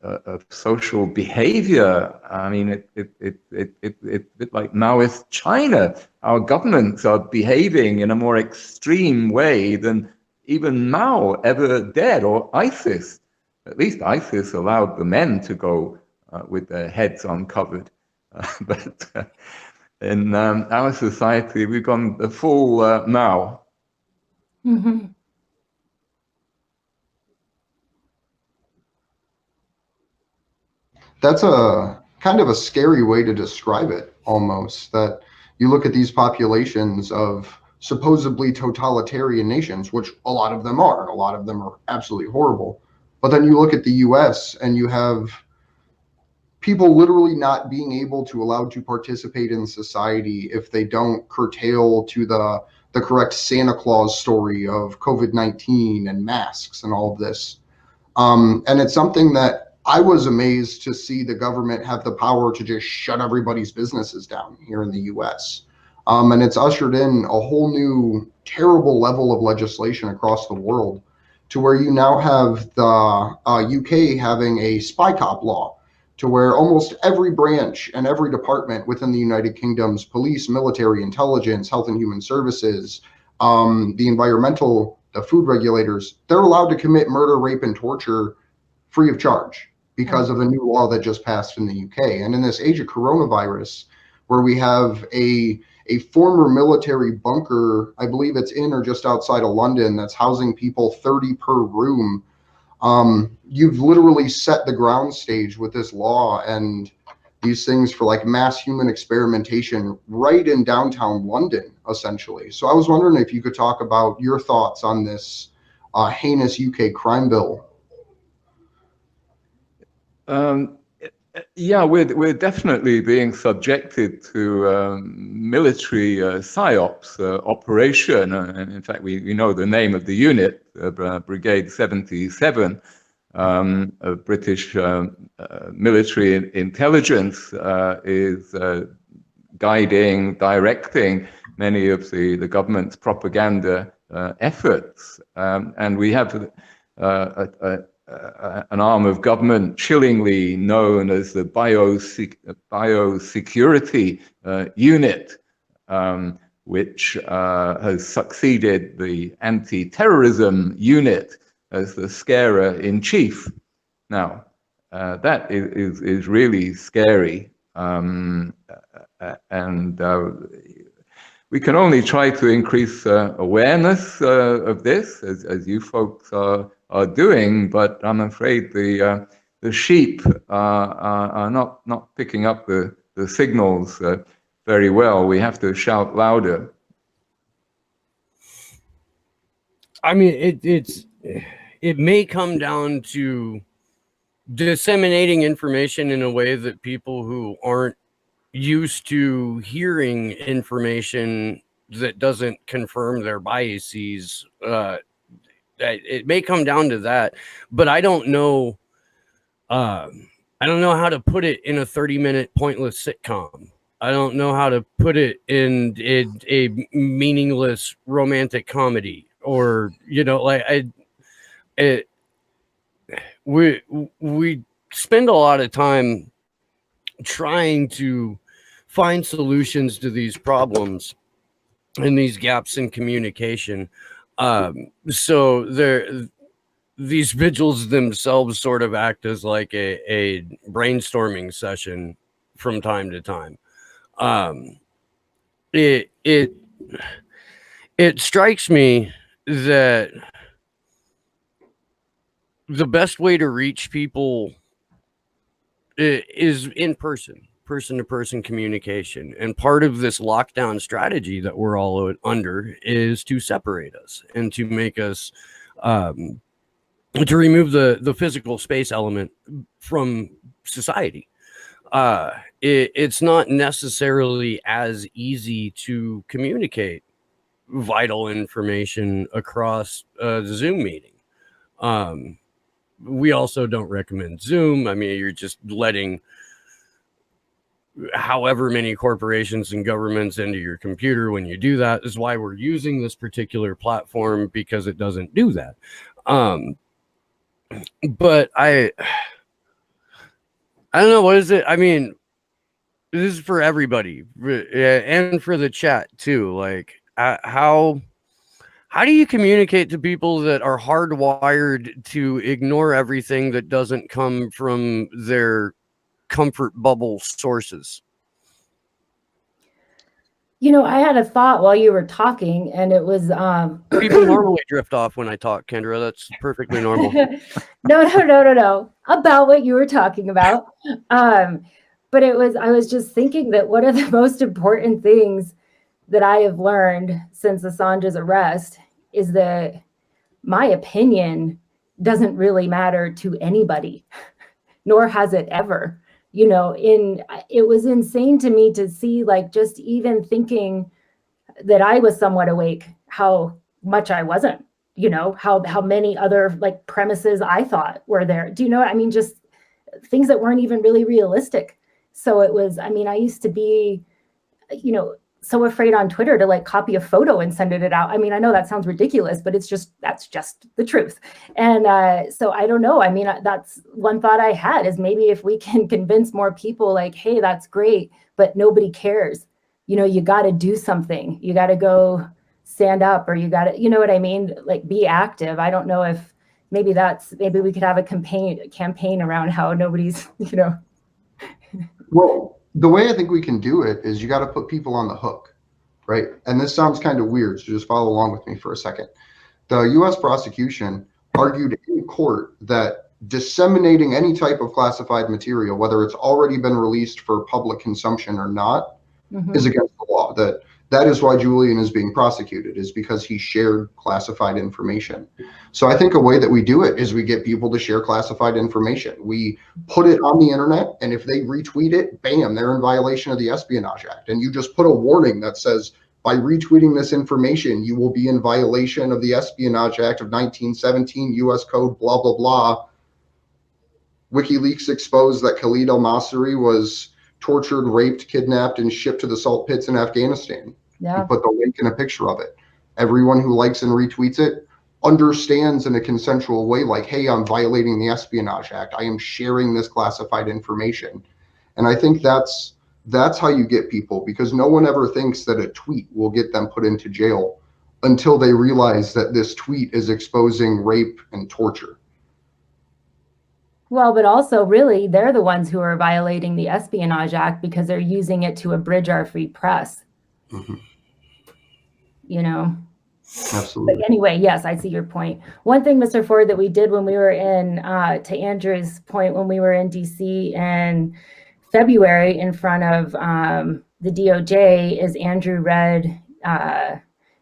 of social behavior, I mean, it's a bit like Maoist China. Our governments are behaving in a more extreme way than even Mao ever dared, or ISIS. At least ISIS allowed the men to go with their heads uncovered. But in our society, we've gone the full Mao. Mm-hmm. That's a kind of a scary way to describe it, almost, that you look at these populations of supposedly totalitarian nations, which a lot of them are, and a lot of them are absolutely horrible. But then you look at the US and you have people literally not being able to allow to participate in society if they don't curtail to the correct Santa Claus story of COVID-19 and masks and all of this. And it's something that I was amazed to see the government have the power to just shut everybody's businesses down here in the US. And it's ushered in a whole new terrible level of legislation across the world, to where you now have the UK having a spy cop law, to where almost every branch and every department within the United Kingdom's police, military, intelligence, health and human services, the environmental, the food regulators, they're allowed to commit murder, rape, and torture free of charge because of the new law that just passed in the UK. And in this age of coronavirus, where we have a former military bunker, I believe it's in or just outside of London, that's housing people 30 per room, you've literally set the ground stage with this law and these things for like mass human experimentation right in downtown London, essentially. So I was wondering if you could talk about your thoughts on this heinous UK crime bill. Yeah, we're definitely being subjected to military psyops operation. And in fact, we know the name of the unit, Brigade 77, of British military intelligence is guiding, directing many of the government's propaganda efforts. And we have an arm of government chillingly known as the biosecurity unit, which has succeeded the anti-terrorism unit as the scarer in chief. Now, that is really scary. And we can only try to increase awareness of this, as you folks are doing, but I'm afraid the sheep are not picking up the signals very well. We have to shout louder. I mean, it may come down to disseminating information in a way that people who aren't used to hearing information that doesn't confirm their biases, it may come down to that, but I don't know how to put it in a 30-minute pointless sitcom. I don't know how to put it in a meaningless romantic comedy, or we spend a lot of time trying to find solutions to these problems and these gaps in communication. So these vigils themselves sort of act as like a brainstorming session from time to time. It strikes me that the best way to reach people is in person to person communication, and part of this lockdown strategy that we're all under is to separate us and to make us to remove the physical space element from society. It's not necessarily as easy to communicate vital information across the Zoom meeting. We also don't recommend Zoom. I mean, you're just letting however many corporations and governments into your computer when you do that. Is why we're using this particular platform, because it doesn't do that. But I don't know, what is it? I mean, this is for everybody and for the chat too. Like, how do you communicate to people that are hardwired to ignore everything that doesn't come from their comfort bubble sources? You know, I had a thought while you were talking, and it was people normally drift off when I talk, Kendra. That's perfectly normal. No. About what you were talking about. But I was just thinking that one of the most important things that I have learned since Assange's arrest is that my opinion doesn't really matter to anybody, nor has it ever. You know, it was insane to me to see, like, just even thinking that I was somewhat awake, how much I wasn't, you know, how many other like premises I thought were there. Do you know what I mean? Just things that weren't even really realistic. So it was, I mean, I used to be, you know, so afraid on Twitter to like copy a photo and send it out. I mean, I know that sounds ridiculous, but that's just the truth. And so I don't know. I mean, that's one thought I had, is maybe if we can convince more people, like, hey, that's great, but nobody cares. You know, you got to do something. You got to go stand up, or you got to, you know what I mean? Like, be active. I don't know if maybe we could have a campaign around how nobody's, you know. Well, the way I think we can do it is you got to put people on the hook, right? And this sounds kind of weird, so just follow along with me for a second. The U.S. prosecution argued in court that disseminating any type of classified material, whether it's already been released for public consumption or not, is against the law. That is why Julian is being prosecuted, is because he shared classified information. So I think a way that we do it is we get people to share classified information. We put it on the internet, and if they retweet it, bam, they're in violation of the Espionage Act. And you just put a warning that says, by retweeting this information, you will be in violation of the Espionage Act of 1917, U.S. Code, blah, blah, blah. WikiLeaks exposed that Khalid al-Masri was tortured, raped, kidnapped, and shipped to the salt pits in Afghanistan. Yeah. You put the link and a picture of it. Everyone who likes and retweets it understands in a consensual way, like, hey, I'm violating the Espionage Act. I am sharing this classified information. And I think that's how you get people, because no one ever thinks that a tweet will get them put into jail until they realize that this tweet is exposing rape and torture. Well, but also, really, they're the ones who are violating the Espionage Act because they're using it to abridge our free press. You know? Absolutely. But anyway, yes, I see your point. One thing, Mr. Ford, that we did when we were in, to Andrew's point, when we were in DC in February in front of the DOJ, is Andrew read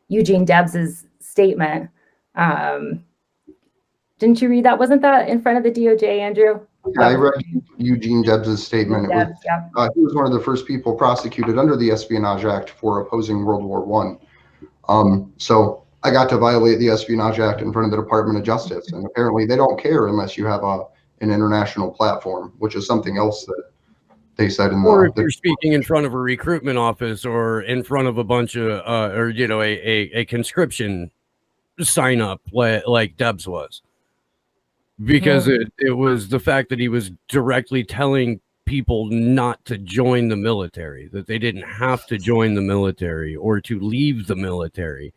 Eugene Debs's statement. Didn't you read that? Wasn't that in front of the DOJ, Andrew? Yeah, I read Eugene Debs's statement. He was one of the first people prosecuted under the Espionage Act for opposing World War I. So I got to violate the Espionage Act in front of the Department of Justice, and apparently they don't care unless you have an international platform, which is something else that they said in or if the you're speaking in front of a recruitment office or in front of a bunch of or a conscription sign up like Debs was, because it was the fact that he was directly telling people not to join the military, that they didn't have to join the military or to leave the military.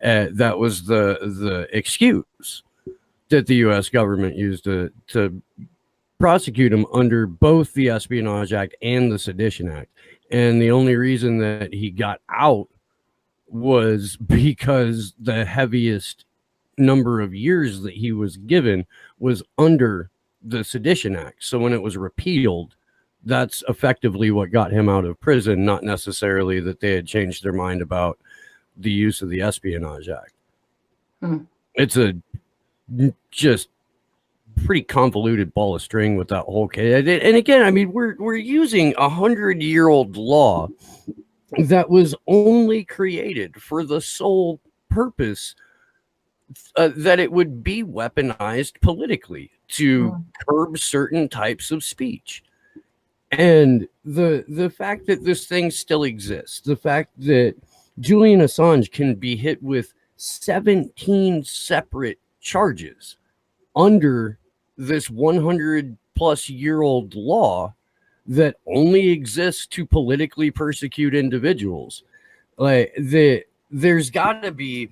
That was the excuse that the U.S. government used to prosecute him under both the Espionage Act and the Sedition Act. And the only reason that he got out was because the heaviest number of years that he was given was under the Sedition Act. So when it was repealed, that's effectively what got him out of prison, not necessarily that they had changed their mind about the use of the Espionage Act. It's a just pretty convoluted ball of string with that whole case. And again, I mean, we're using 100-year-old law that was only created for the sole purpose that it would be weaponized politically to curb certain types of speech. And the fact that this thing still exists, the fact that Julian Assange can be hit with 17 separate charges under this 100-plus-year-old law that only exists to politically persecute individuals, like there's got to be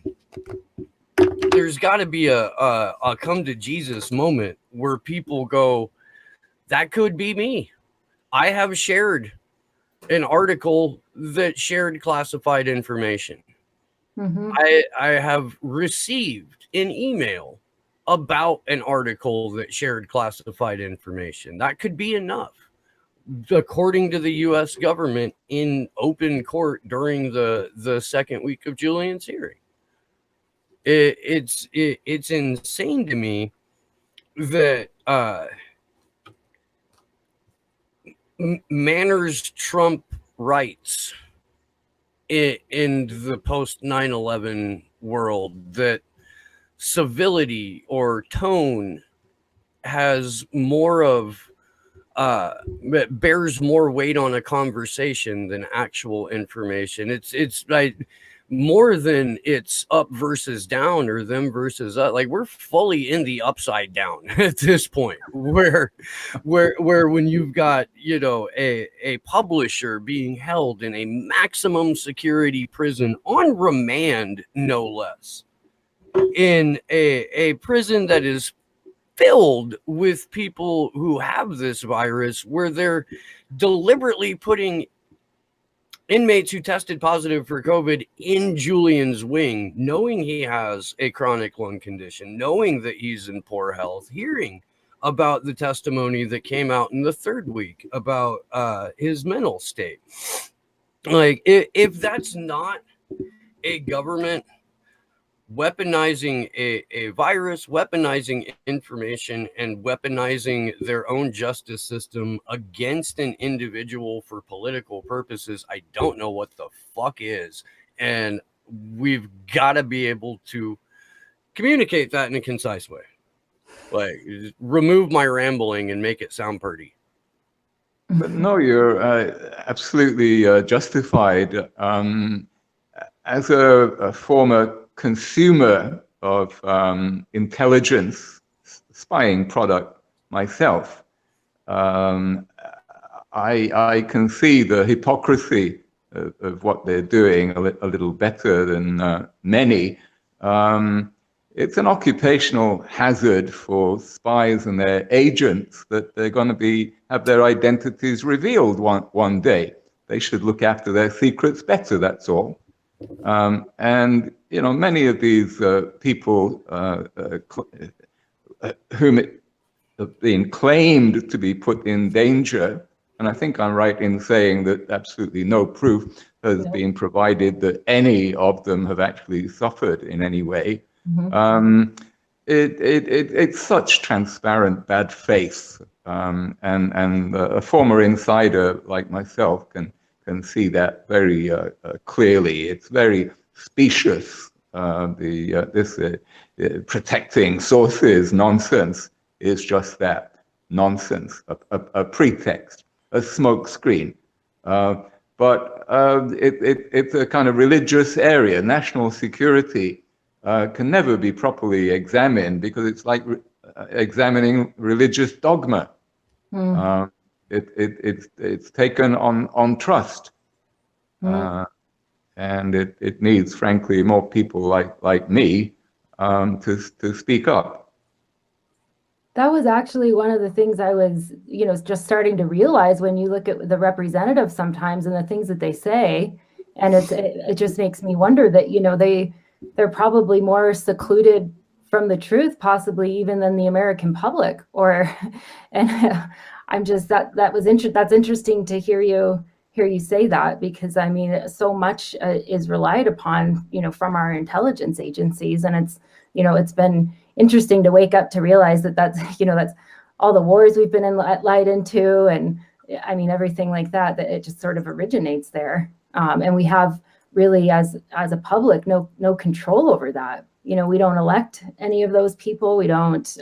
a come to Jesus moment where people go, that could be me. I have shared an article that shared classified information. I have received an email about an article that shared classified information. That could be enough, according to the U.S. government in open court during the second week of Julian's hearing. It's insane to me that manners trump rights in the post 9/11 world, that civility or tone has more of bears more weight on a conversation than actual information. It's like more than it's up versus down or them versus up. Like, we're fully in the upside down at this point, where when you've got, a publisher being held in a maximum security prison on remand, no less, in a prison that is filled with people who have this virus, where they're deliberately putting inmates who tested positive for COVID in Julian's wing, knowing he has a chronic lung condition, knowing that he's in poor health, hearing about the testimony that came out in the third week about his mental state. Like, if that's not a government weaponizing a virus, weaponizing information, and weaponizing their own justice system against an individual for political purposes, I don't know what the fuck is. And we've got to be able to communicate that in a concise way. Like, remove my rambling and make it sound pretty. But no, you're absolutely justified. As a former consumer of intelligence spying product myself, I can see the hypocrisy of what they're doing a little better than many. It's an occupational hazard for spies and their agents that they're going to have their identities revealed one day. They should look after their secrets better, that's all. And many of these people whom have been claimed to be put in danger, and I think I'm right in saying that absolutely no proof has been provided that any of them have actually suffered in any way. It's such transparent bad faith, and a former insider like myself can see that very clearly. It's very specious. This protecting sources nonsense is just that, nonsense, a pretext. a smoke screen. But it's a kind of religious area. National security can never be properly examined because it's like examining religious dogma. It's taken on trust, and it needs, frankly, more people like me to speak up. That was actually one of the things I was, just starting to realize when you look at the representatives sometimes and the things that they say, and it just makes me wonder that, they're probably more secluded from the truth, possibly even than the American public. And I'm just that's interesting to hear you say that, because I mean, so much is relied upon, from our intelligence agencies, and it's been interesting to wake up to realize that's all the wars we've been lied into, and I mean everything like that it just sort of originates there, and we have really as a public no control over that. We don't elect any of those people. We don't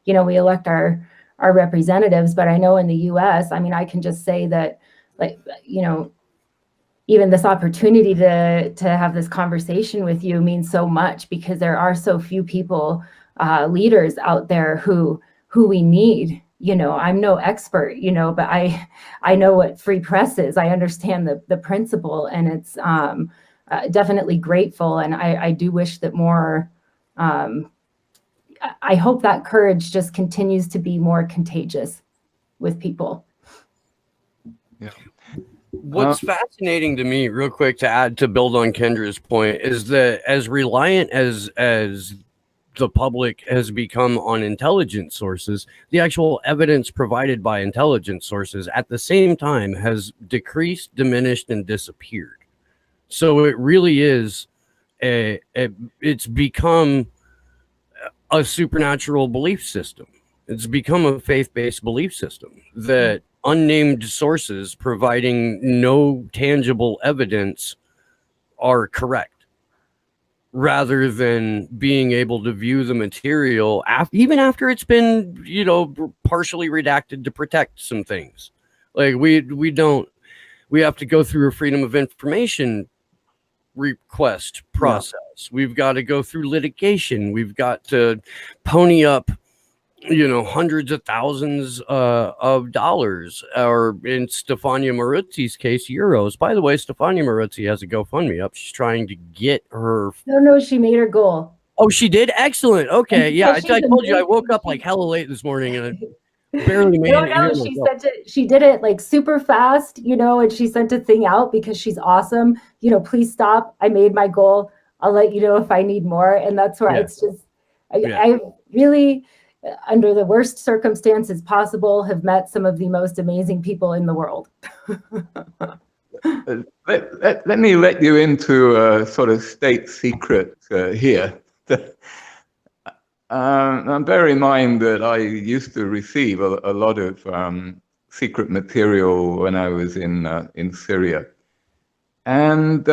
we elect our representatives, but I know in the US, I mean, I can just say that, like, even this opportunity to have this conversation with you means so much, because there are so few people, leaders out there who we need. I'm no expert, but I know what free press is. I understand the principle, and it's definitely grateful. And I do wish that more, I hope that courage just continues to be more contagious with people. Yeah. What's fascinating to me, real quick, to build on Kendra's point, is that as reliant as the public has become on intelligence sources, the actual evidence provided by intelligence sources at the same time has decreased, diminished, and disappeared. So it really is it's become a supernatural belief system. It's become a faith-based belief system that unnamed sources providing no tangible evidence are correct, rather than being able to view the material even after it's been, partially redacted to protect some things. Like we have to go through a freedom of information request process. Yeah. We've got to go through litigation. We've got to pony up hundreds of thousands of dollars, or in Stefania Maruzzi's case, euros. By the way, Stefania Maruzzi has a GoFundMe up. She's trying to get her. No, she made her goal. Oh, she did? Excellent. Okay. Yeah. I told you I woke up like hella late this morning and I barely made it. No, she did it like super fast, and she sent a thing out because she's awesome. Please stop. I made my goal. I'll let you know if I need more. And that's why it's just, I really, under the worst circumstances possible, have met some of the most amazing people in the world. Let me let you into a sort of state secret here. And bear in mind that I used to receive a lot of secret material when I was in Syria. And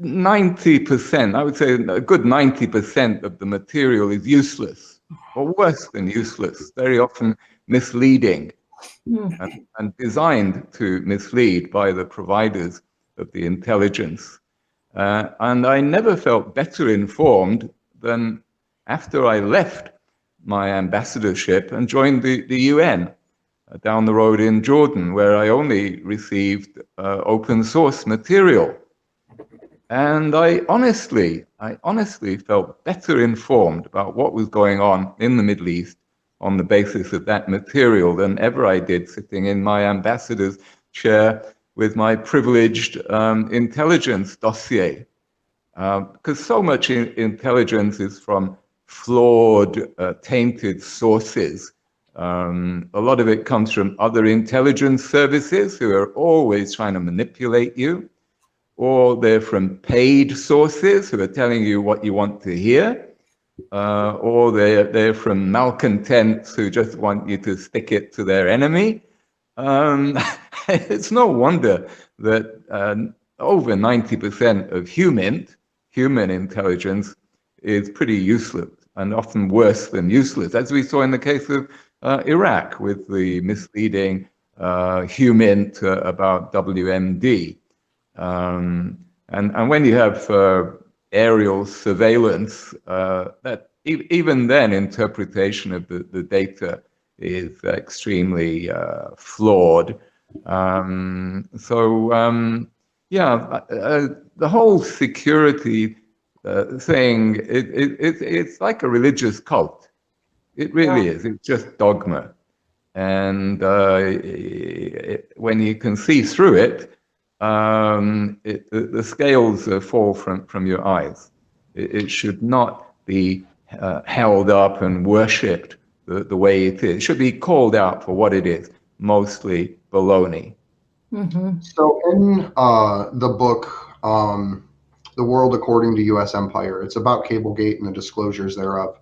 90%, I would say a good 90% of the material is useless, or worse than useless, very often misleading, and designed to mislead by the providers of the intelligence. And I never felt better informed than after I left my ambassadorship and joined the UN down the road in Jordan, where I only received open source material. And I honestly felt better informed about what was going on in the Middle East on the basis of that material than ever I did sitting in my ambassador's chair with my privileged intelligence dossier. Because so much intelligence is from flawed, tainted sources. A lot of it comes from other intelligence services who are always trying to manipulate you, or they're from paid sources who are telling you what you want to hear, or they're from malcontents who just want you to stick it to their enemy. It's no wonder that over 90% of human intelligence is pretty useless, and often worse than useless, as we saw in the case of Iraq with the misleading HUMINT about WMD. And when you have aerial surveillance, that even then interpretation of the data is extremely flawed. The whole security thing, it's like a religious cult. It really is. It's just dogma. And when you can see through it, the scales fall from your eyes. It should not be held up and worshipped the way it is. It should be called out for what it is, mostly baloney. Mm-hmm. So in the book, The World According to U.S. Empire, it's about Cablegate and the disclosures thereof.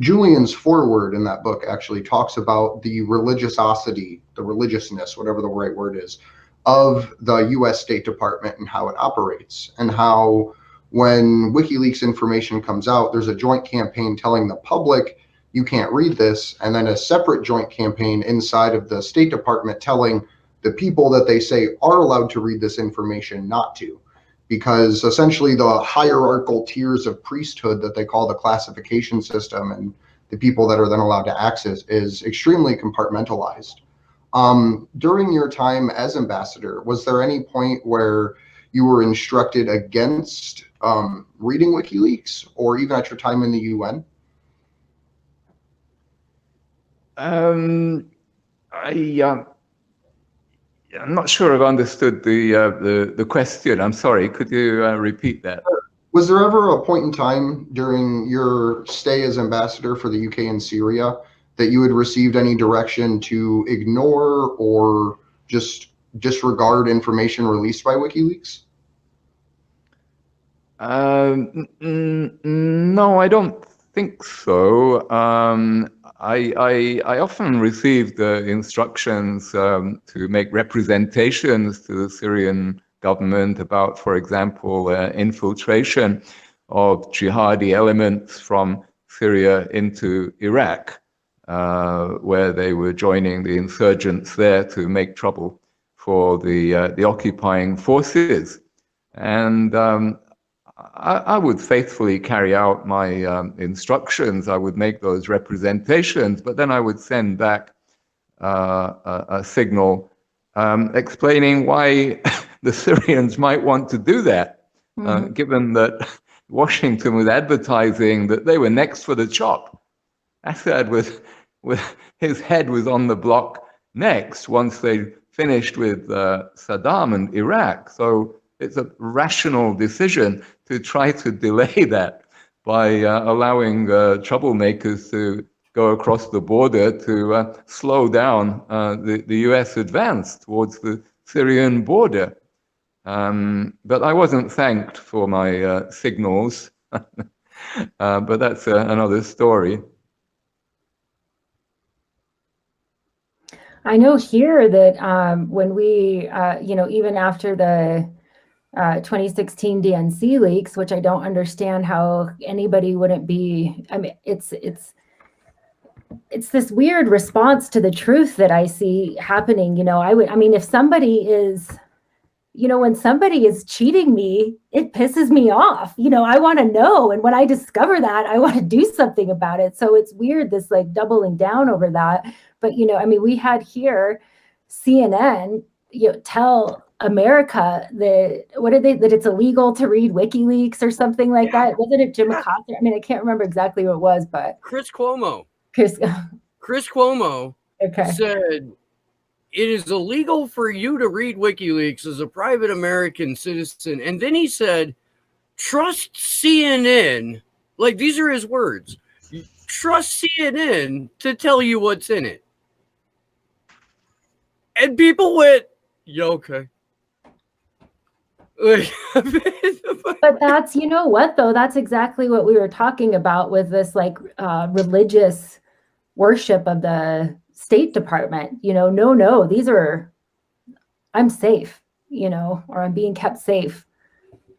Julian's foreword in that book actually talks about the religiosity, the religiousness, whatever the right word is, of the U.S. State Department and how it operates, and how when WikiLeaks information comes out, there's a joint campaign telling the public, you can't read this, and then a separate joint campaign inside of the State Department telling the people that they say are allowed to read this information not to. Because essentially the hierarchical tiers of priesthood that they call the classification system and the people that are then allowed to access is extremely compartmentalized. During your time as ambassador, was there any point where you were instructed against reading WikiLeaks, or even at your time in the UN? I'm not sure I've understood the question. I'm sorry. Could you repeat that? Was there ever a point in time during your stay as ambassador for the UK and Syria that you had received any direction to ignore or just disregard information released by WikiLeaks? No, I don't think so. I often received instructions to make representations to the Syrian government about, for example, infiltration of jihadi elements from Syria into Iraq, where they were joining the insurgents there to make trouble for the occupying forces. And I would faithfully carry out my instructions. I would make those representations, but then I would send back a signal explaining why the Syrians might want to do that, given that Washington was advertising that they were next for the chop. Assad with his head was on the block next once they finished with Saddam and Iraq. So it's a rational decision to try to delay that by allowing troublemakers to go across the border to slow down the US advance towards the Syrian border. But I wasn't thanked for my signals, but that's another story. I know here that when we, even after the 2016 DNC leaks, which I don't understand how anybody wouldn't be. I mean, it's this weird response to the truth that I see happening. If somebody is, when somebody is cheating me, it pisses me off. I want to know. And when I discover that, I want to do something about it. So it's weird, this like doubling down over that. But, we had here CNN, tell America that it's illegal to read WikiLeaks or something like that. Wasn't it Jim McCarthy? I can't remember exactly what it was, but Chris Cuomo okay. said it is illegal for you to read WikiLeaks as a private American citizen. And then he said, trust CNN. Like, these are his words. Trust CNN to tell you what's in it. And people went, yeah, okay. But that's, what though? That's exactly what we were talking about with this like religious worship of the State Department. No, these are, I'm safe, or I'm being kept safe.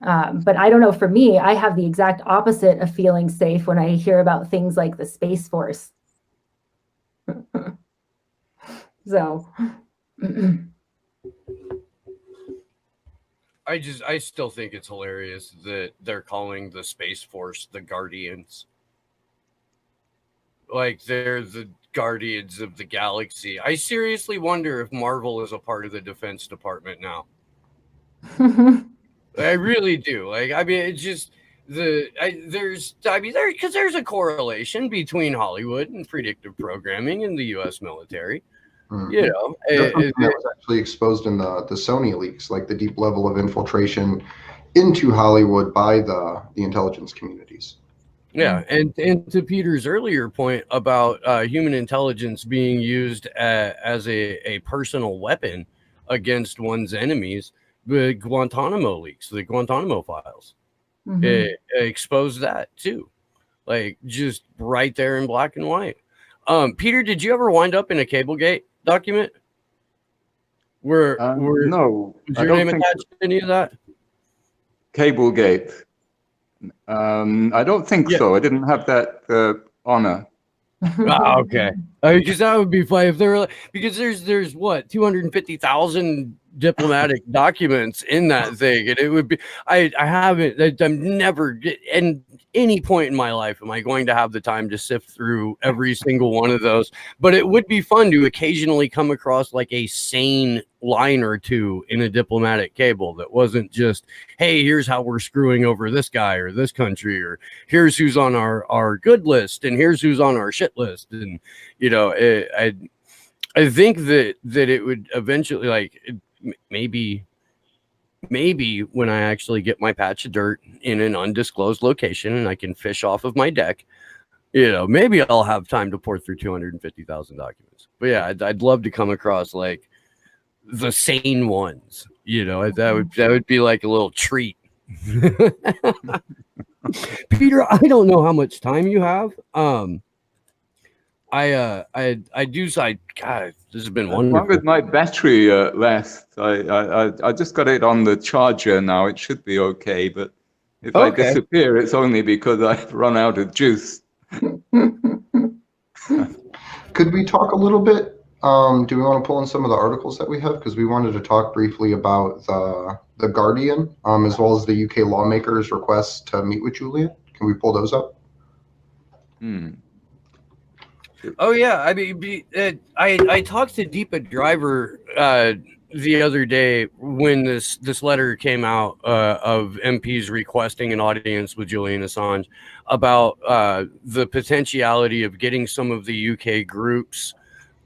But I don't know, for me, I have the exact opposite of feeling safe when I hear about things like the Space Force. So, I still think it's hilarious that they're calling the Space Force the Guardians. Like they're the Guardians of the Galaxy. I seriously wonder if Marvel is a part of the Defense Department now. I really do. Like, I mean, it's just there's a correlation between Hollywood and predictive programming in the U.S. military. Mhm. You know, That's something that was actually exposed in the Sony leaks, like the deep level of infiltration into Hollywood by the intelligence communities. yeah, and to Peter's earlier point about human intelligence being used as a personal weapon against one's enemies, the Guantanamo leaks, the Guantanamo files, it exposed that too, like just right there in black and white. Peter, did you ever wind up in a Cablegate document? Where no, was I your don't name think attached to any of that? Cablegate. I don't think so. I didn't have that honor. Okay, because that would be fun if there were, because there's what 250,000 diplomatic documents in that thing, and it would be I'm never at any point in my life am I going to have the time to sift through every single one of those, but it would be fun to occasionally come across like a sane line or two in a diplomatic cable that wasn't just, hey, here's how we're screwing over this guy or this country, or here's who's on our good list and here's who's on our shit list. And you know, I think that it would eventually, like, maybe when I actually get my patch of dirt in an undisclosed location and I can fish off of my deck, you know, maybe I'll have time to pour through 250,000 documents. But yeah, I'd love to come across like the sane ones, you know. That would be like a little treat. Peter, I don't know how much time you have. I do say, God, this has been wonderful. As long as my battery lasts, I just got it on the charger now. It should be okay. But if I disappear, it's only because I've run out of juice. Could we talk a little bit? Do we want to pull in some of the articles that we have? Because we wanted to talk briefly about the Guardian, as well as the UK lawmakers' request to meet with Julian. Can we pull those up? Oh yeah, I mean, I talked to Deepa Driver the other day when this letter came out of MPs requesting an audience with Julian Assange about the potentiality of getting some of the UK groups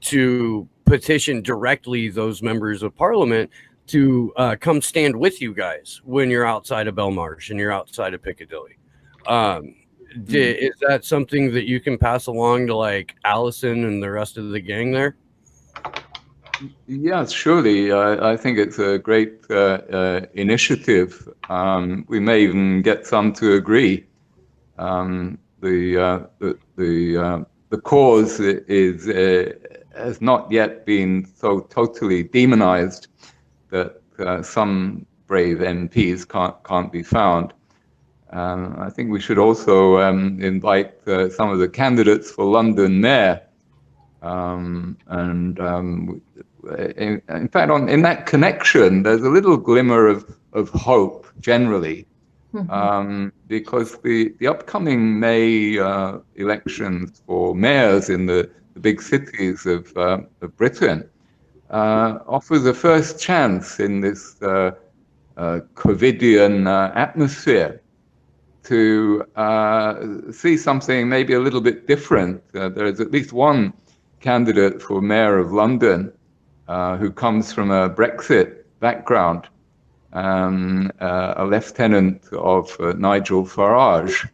to petition directly those members of Parliament to come stand with you guys when you're outside of Belmarsh and you're outside of Piccadilly. Is that something that you can pass along to like Allison and the rest of the gang there? Yes, surely. I think it's a great initiative. We may even get some to agree. The cause has not yet been so totally demonized that some brave MPs can't be found. I think we should also invite some of the candidates for London Mayor. In fact, in that connection, there's a little glimmer of hope generally, because the upcoming May elections for mayors in the big cities of Britain offers a first chance in this COVIDian atmosphere to see something maybe a little bit different. There is at least one candidate for Mayor of London who comes from a Brexit background, a lieutenant of Nigel Farage.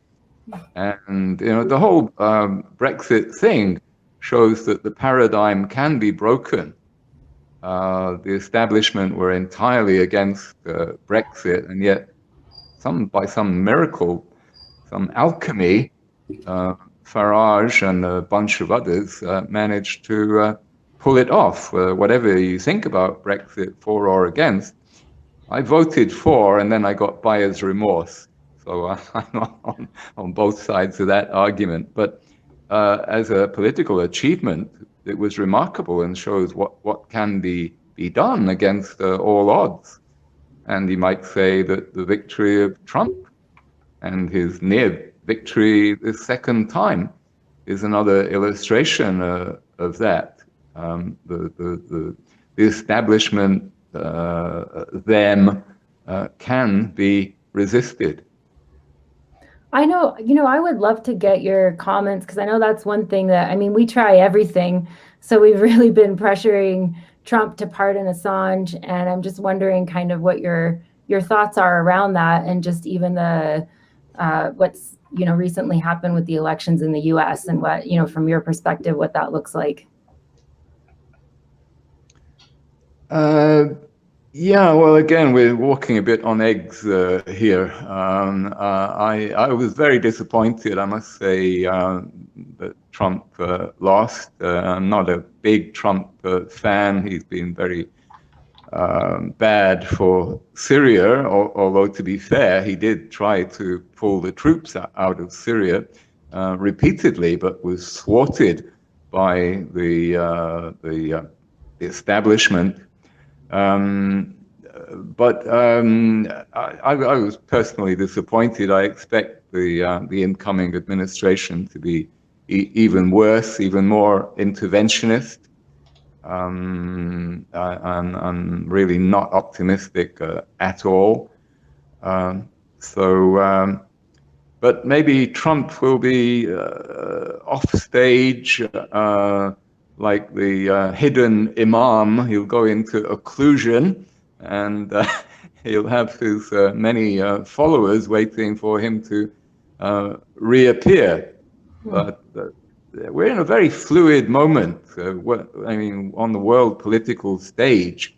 And you know, the whole Brexit thing shows that the paradigm can be broken. The establishment were entirely against Brexit, and yet by some miracle, some alchemy, Farage and a bunch of others managed to pull it off. Whatever you think about Brexit, for or against, I voted for, and then I got buyer's remorse. So I'm on both sides of that argument. But as a political achievement, it was remarkable and shows what can be done against all odds. And you might say that the victory of Trump and his near victory the second time is another illustration of that. The establishment them can be resisted. I know, I would love to get your comments, because I know that's one thing that, I mean, we try everything. So we've really been pressuring Trump to pardon Assange. And I'm just wondering kind of what your thoughts are around that, and just even the what's, recently happened with the elections in the US, and what, from your perspective, what that looks like. Yeah, well, again, we're walking a bit on eggs here. I was very disappointed, I must say, that Trump lost. I'm not a big Trump fan. He's been very bad for Syria, although to be fair, he did try to pull the troops out of Syria repeatedly, but was thwarted by the establishment. But I was personally disappointed. I expect the incoming administration to be even worse, even more interventionist. I'm really not optimistic at all. But maybe Trump will be off stage, like the hidden imam. He'll go into occlusion, and he'll have his many followers waiting for him to reappear. But we're in a very fluid moment. I mean, on the world political stage,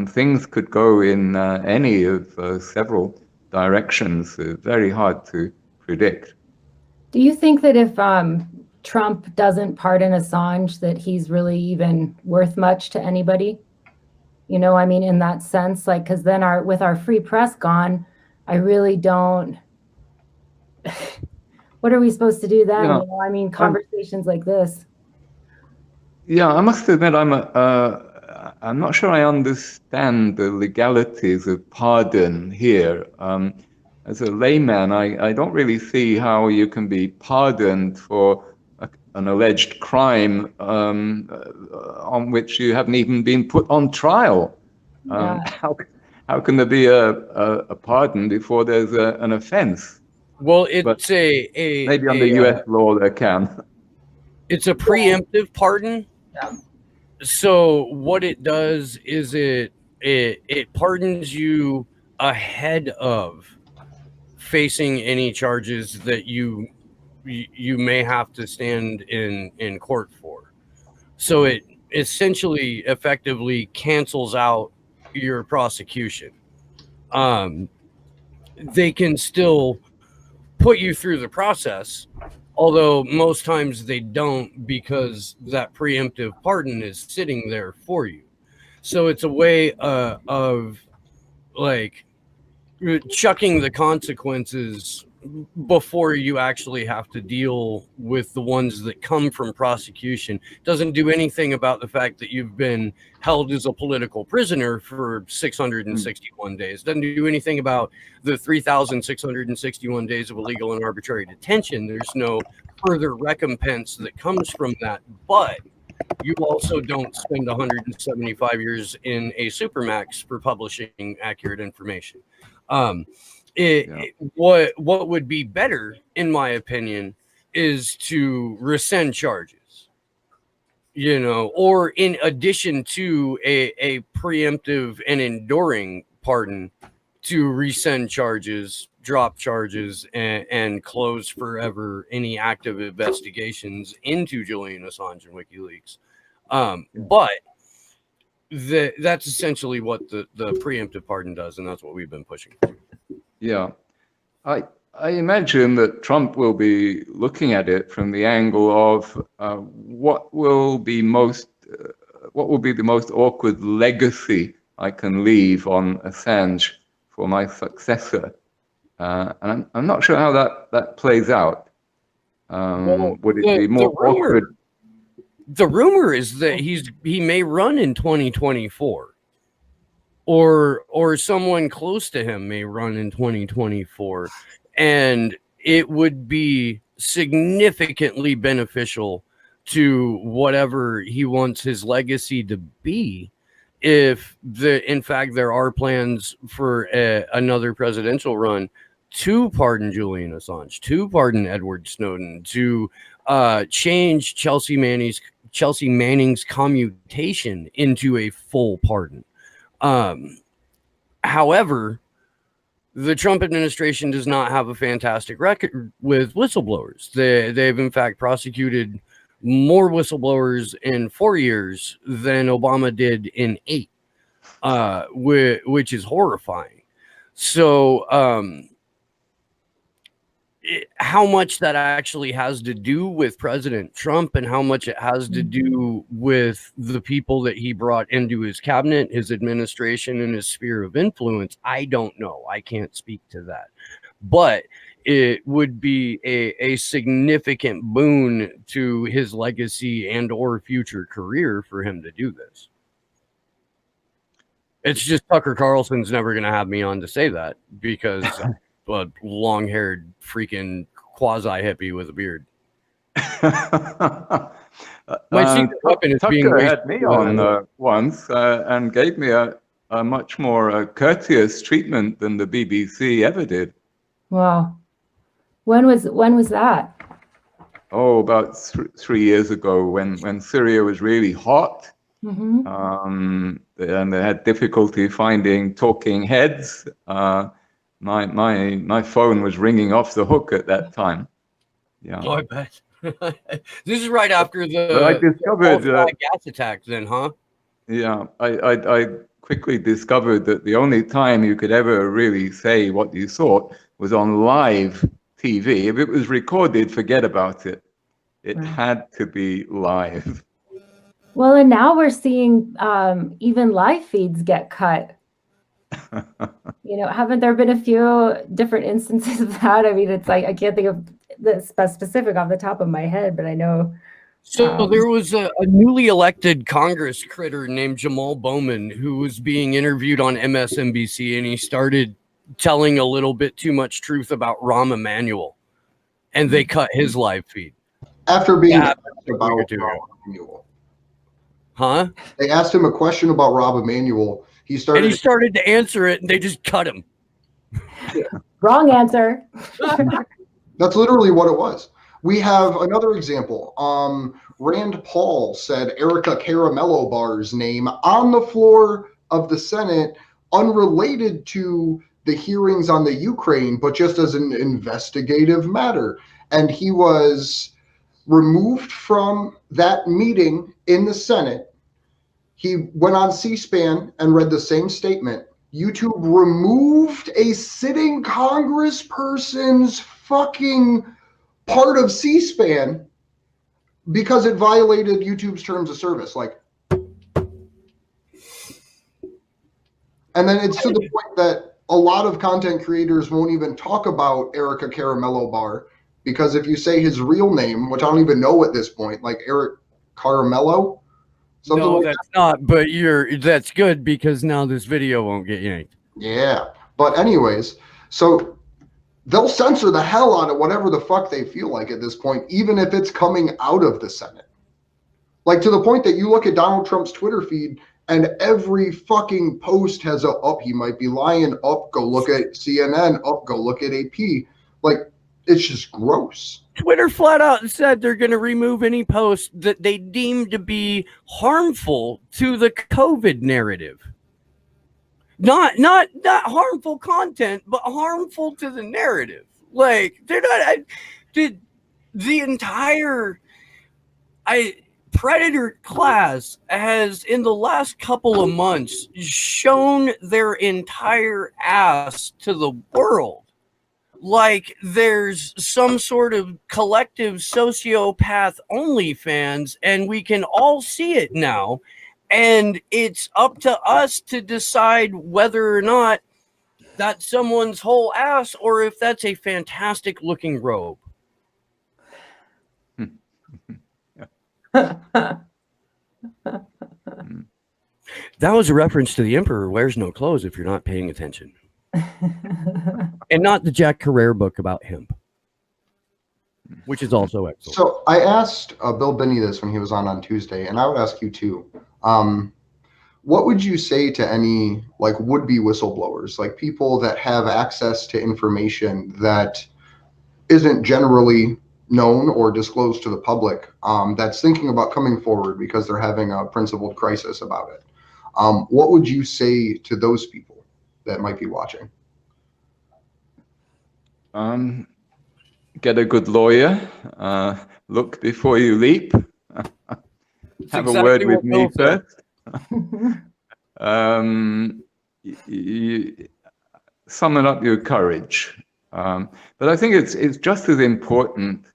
things could go in any of several directions. Very hard to predict. Do you think that if Trump doesn't pardon Assange, that he's really even worth much to anybody? I mean, in that sense, like, because then with our free press gone, I really don't. What are we supposed to do then? Yeah. I mean, conversations like this. Yeah, I must admit, I'm not sure I understand the legalities of pardon here. As a layman, I don't really see how you can be pardoned for an alleged crime on which you haven't even been put on trial. How can there be a pardon before there's an offense? Well, it's maybe under U.S. law there can. It's a preemptive pardon. Yeah. So what it does is it pardons you ahead of facing any charges that you may have to stand in court for. So it essentially effectively cancels out your prosecution. They can still put you through the process, although most times they don't, because that preemptive pardon is sitting there for you. So it's a way of like chucking the consequences before you actually have to deal with the ones that come from prosecution. Doesn't do anything about the fact that you've been held as a political prisoner for 661 days. Doesn't do anything about the 3,661 days of illegal and arbitrary detention. There's no further recompense that comes from that. But you also don't spend 175 years in a supermax for publishing accurate information. What would be better, in my opinion, is to rescind charges, or in addition to a preemptive and enduring pardon, to rescind charges, drop charges, and close forever any active investigations into Julian Assange and WikiLeaks. But that's essentially what the preemptive pardon does, and that's what we've been pushing for. Yeah, I imagine that Trump will be looking at it from the angle of what will be the most awkward legacy I can leave on Assange for my successor, and I'm not sure how that plays out. Would it be more awkward? the rumor is that he may run in 2024, or someone close to him may run in 2024, and it would be significantly beneficial to whatever he wants his legacy to be if in fact there are plans for another presidential run to pardon Julian Assange, to pardon Edward Snowden, to change Chelsea Manning's commutation into a full pardon. However, the Trump administration does not have a fantastic record with whistleblowers. They've in fact prosecuted more whistleblowers in 4 years than Obama did in 8, which is horrifying. So, how much that actually has to do with President Trump and how much it has to do with the people that he brought into his cabinet, his administration, and his sphere of influence, I don't know. I can't speak to that. But it would be a significant boon to his legacy and or future career for him to do this. It's just Tucker Carlson's never going to have me on to say that because a long-haired freaking quasi-hippie with a beard. My secret weapon is being Tucker had me on once and gave me a much more courteous treatment than the BBC ever did. Wow. When was that? Oh, about 3 years ago when Syria was really hot. Mm-hmm. And they had difficulty finding talking heads. My phone was ringing off the hook at that time. Yeah. Oh, I bet. This is right after I discovered gas attack, then, huh? Yeah, I quickly discovered that the only time you could ever really say what you thought was on live TV. If it was recorded, forget about it. It had to be live. Well, and now we're seeing even live feeds get cut. Haven't there been a few different instances of that? I mean, it's like I can't think of the specific off the top of my head, but I know. So there was a newly elected Congress critter named Jamal Bowman who was being interviewed on MSNBC, and he started telling a little bit too much truth about Rahm Emanuel, and they cut his live feed. After being asked about Rahm Emanuel. Huh? They asked him a question about Rahm Emanuel. He started to answer it, and they just cut him. Wrong answer. That's literally what it was. We have another example. Rand Paul said Erica Caramello Barr's name on the floor of the Senate, unrelated to the hearings on the Ukraine, but just as an investigative matter. And he was removed from that meeting in the Senate. He went on C-SPAN and read the same statement. YouTube removed a sitting congressperson's fucking part of C-SPAN because it violated YouTube's terms of service. And then it's to the point that a lot of content creators won't even talk about Erica Caramello Barr, because if you say his real name, which I don't even know at this point, like Eric Caramello, something like that's not, but that's good because now this video won't get yanked. Yeah. But anyways, so they'll censor the hell out of whatever the fuck they feel like at this point, even if it's coming out of the Senate. Like to the point that you look at Donald Trump's Twitter feed and every fucking post has he might be lying, go look at CNN, go look at AP. Like, it's just gross. Twitter flat out said they're going to remove any post that they deem to be harmful to the COVID narrative. Not harmful content, but harmful to the narrative. Like, they're not. The entire Predator class has, in the last couple of months, shown their entire ass to the world. Like there's some sort of collective sociopath OnlyFans, and we can all see it now. And it's up to us to decide whether or not that's someone's whole ass or if that's a fantastic looking robe. That was a reference to the Emperor Wears No Clothes if you're not paying attention. And not the Jack Carrere book about hemp, which is also excellent. So I asked Bill Binney this when he was on Tuesday, and I would ask you too. What would you say to any like would-be whistleblowers, like people that have access to information that isn't generally known or disclosed to the public, that's thinking about coming forward because they're having a principled crisis about it? What would you say to those people that might be watching? Get a good lawyer. Look before you leap. Have a word with me first. Summon up your courage. But I think it's just as important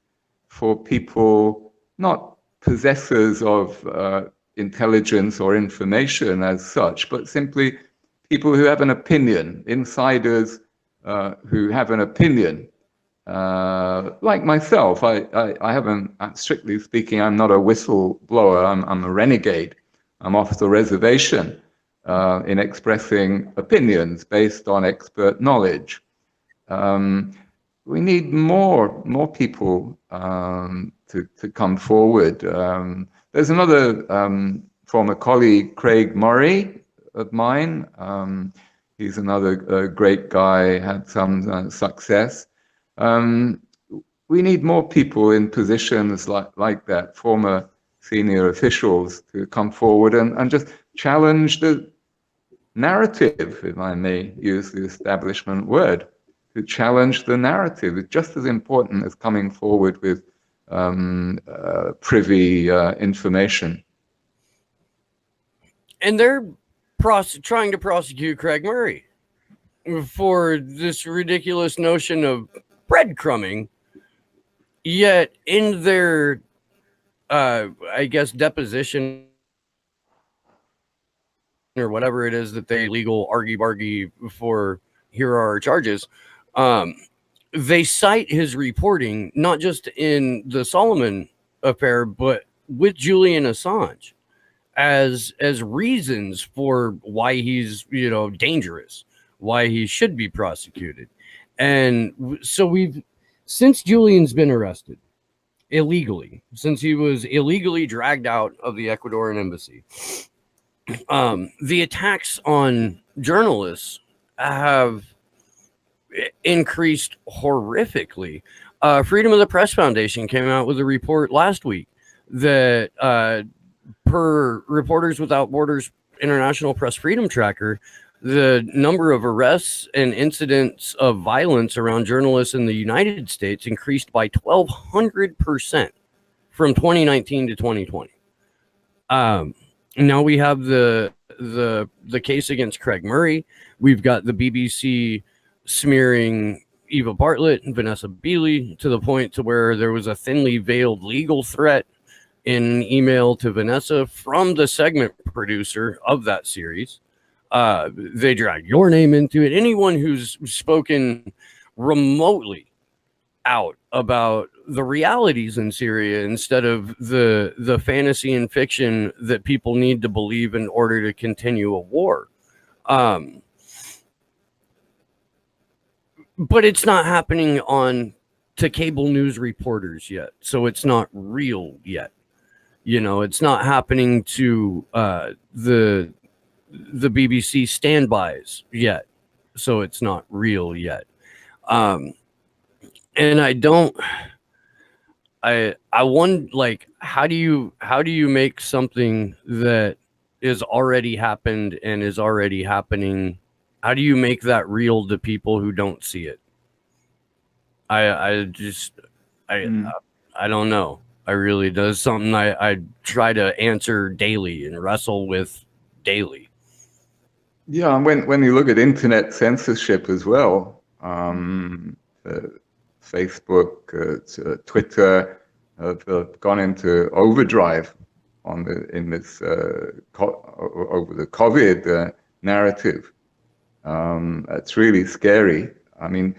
for people, not possessors of intelligence or information as such, but simply people who have an opinion, insiders who have an opinion. Like myself, I haven't, strictly speaking, I'm not a whistleblower, I'm a renegade. I'm off the reservation in expressing opinions based on expert knowledge. We need more people to come forward. There's another former colleague, Craig Murray, of mine. He's another great guy, had some success. We need more people in positions like that, former senior officials, to come forward and just challenge the narrative, if I may use the establishment word, to challenge the narrative. It's just as important as coming forward with privy information. And they're trying to prosecute Craig Murray for this ridiculous notion of breadcrumbing, yet in their I guess deposition or whatever it is that they legal argy-bargy for, here are our charges, they cite his reporting not just in the Solomon affair but with Julian Assange as reasons for why he's dangerous, why he should be prosecuted. And so since Julian's been arrested illegally, since he was illegally dragged out of the Ecuadorian embassy, the attacks on journalists have increased horrifically. Freedom of the Press Foundation came out with a report last week that per Reporters Without Borders International Press Freedom Tracker, the number of arrests and incidents of violence around journalists in the United States increased by 1,200% from 2019 to 2020. Now we have the case against Craig Murray. We've got the BBC smearing Eva Bartlett and Vanessa Beeley to the point to where there was a thinly veiled legal threat in an email to Vanessa from the segment producer of that series. They drag your name into it. Anyone who's spoken remotely out about the realities in Syria instead of the fantasy and fiction that people need to believe in order to continue a war. But it's not happening to cable news reporters yet, so it's not real yet. It's not happening to the BBC standbys yet, so it's not real yet. And I wonder, like, how do you make something that is already happened and is already happening? How do you make that real to people who don't see it? I don't know. I really does something I try to answer daily and wrestle with daily. Yeah, and when you look at internet censorship as well, Facebook, Twitter have gone into overdrive over the COVID narrative. It's really scary. I mean,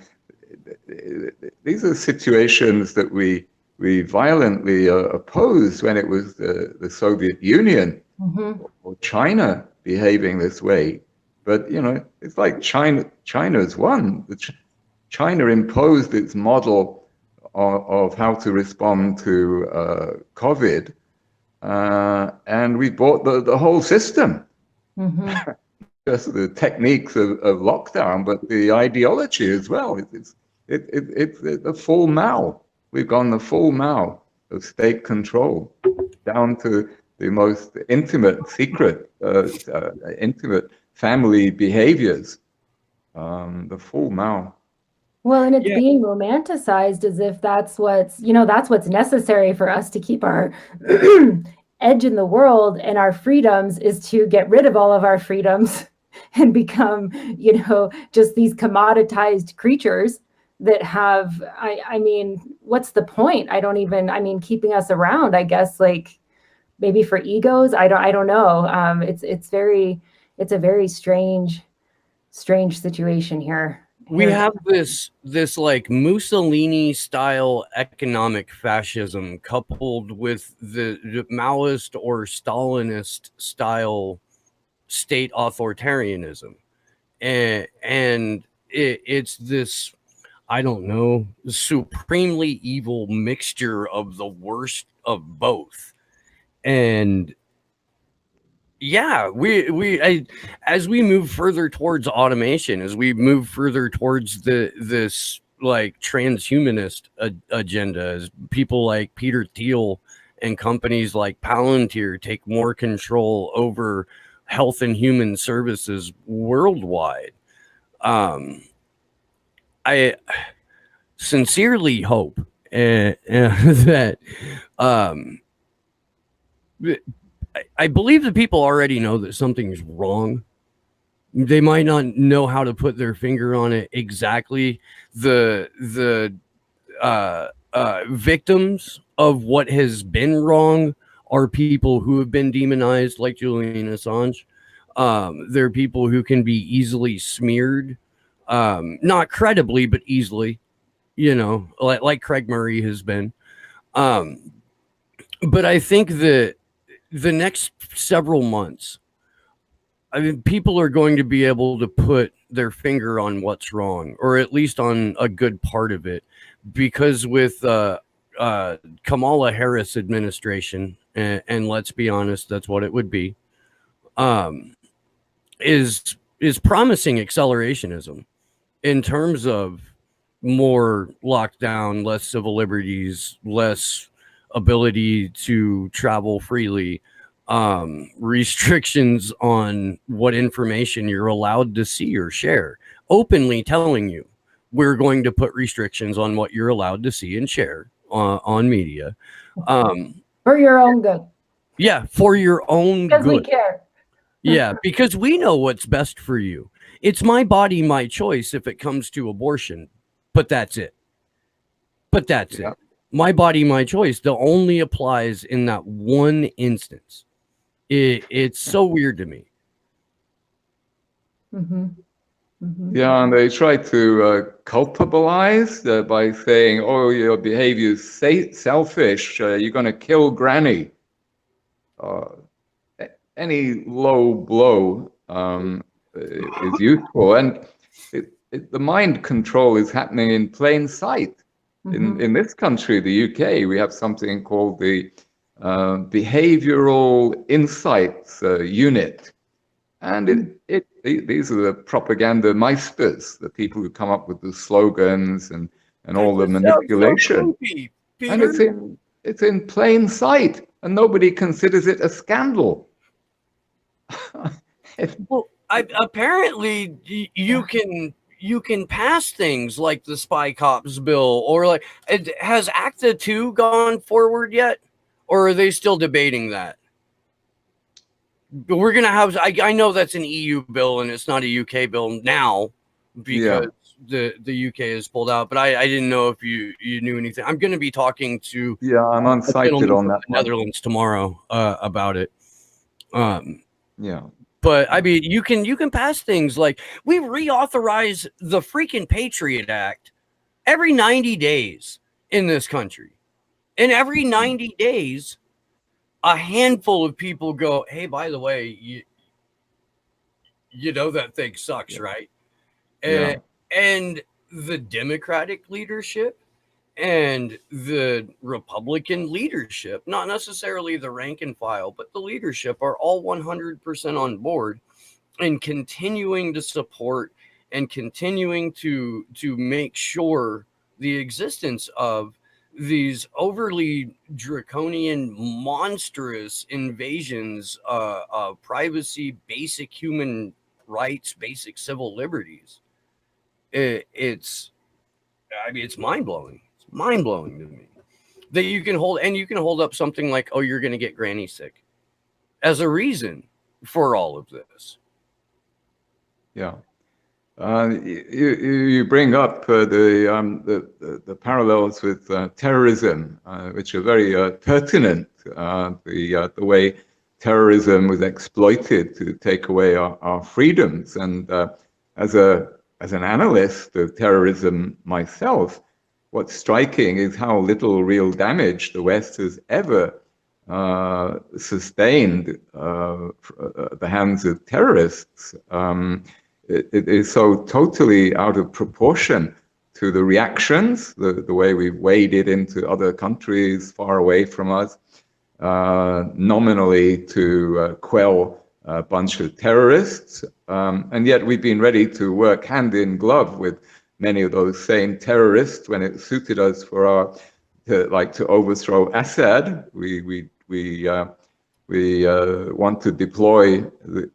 these are situations that we we violently opposed when it was the Soviet Union or China behaving this way. But, you know, it's like China's won. China imposed its model of how to respond to COVID, and we bought the whole system. Just the techniques of lockdown, but the ideology as well. It's the full Mao. We've gone the full Mao of state control down to the most intimate, secret, intimate family behaviors. The full Mao. Well, and it's being romanticized as if that's what's, that's what's necessary for us to keep our edge in the world, and our freedoms is to get rid of all of our freedoms and become, just these commoditized creatures that have, I mean, what's the point? Keeping us around, I guess, like maybe for egos. I don't know. It's a very strange situation here. We have this like Mussolini style economic fascism coupled with the Maoist or Stalinist style state authoritarianism, and it's this, I don't know, supremely evil mixture of the worst of both. And yeah, as we move further towards automation, as we move further towards this like transhumanist agenda, as people like Peter Thiel and companies like Palantir take more control over health and human services worldwide, I sincerely hope that I believe that people already know that something's wrong. They might not know how to put their finger on it exactly. The victims of what has been wrong are people who have been demonized, like Julian Assange. They're people who can be easily smeared, not credibly, but easily, like Craig Murray has been. But I think that the next several months, people are going to be able to put their finger on what's wrong, or at least on a good part of it, because with Kamala Harris administration, and let's be honest, that's what it would be, is promising accelerationism in terms of more lockdown, less civil liberties, less ability to travel freely, restrictions on what information you're allowed to see or share, openly telling you we're going to put restrictions on what you're allowed to see and share on media. For your own good. Yeah, for your own good. Because we care. Yeah, because we know what's best for you. It's my body, my choice if it comes to abortion, but that's it. It. My body, my choice, that only applies in that one instance. It's so weird to me. Yeah, and they try to culpabilize by saying, oh, your behavior is selfish, you're going to kill Granny. Any low blow is useful. And the mind control is happening in plain sight. In this country, the UK, we have something called the Behavioral Insights Unit. And these are the propaganda meisters, the people who come up with the slogans and all the manipulation. And it's in plain sight, and nobody considers it a scandal. Well, apparently you can pass things like the Spy Cops bill, or like, has ACTA 2 gone forward yet? Or are they still debating that? We're going to have, I know that's an EU bill and it's not a UK bill now because the UK has pulled out, but I didn't know if you knew anything. I'm going to be talking to I'm unsighted on that Netherlands tomorrow about it. Yeah. But I mean, you can pass things like, we reauthorize the freaking Patriot Act every 90 days in this country. And every 90 days, a handful of people go, hey, by the way, you know that thing sucks, right? Yeah. And the Democratic leadership and the Republican leadership, not necessarily the rank and file, but the leadership, are all 100% on board and continuing to support and continuing to make sure the existence of these overly draconian, monstrous invasions of privacy, basic human rights, basic civil liberties. It's mind blowing. It's mind blowing to me that you can hold up something like, oh, you're going to get granny sick as a reason for all of this. Yeah. You bring up the parallels with terrorism, which are very pertinent. The way terrorism was exploited to take away our freedoms, and as an analyst of terrorism myself, what's striking is how little real damage the West has ever sustained at the hands of terrorists. It is so totally out of proportion to the reactions, the way we've waded into other countries far away from us, nominally to quell a bunch of terrorists. And yet we've been ready to work hand in glove with many of those same terrorists when it suited us for to overthrow Assad. We want to deploy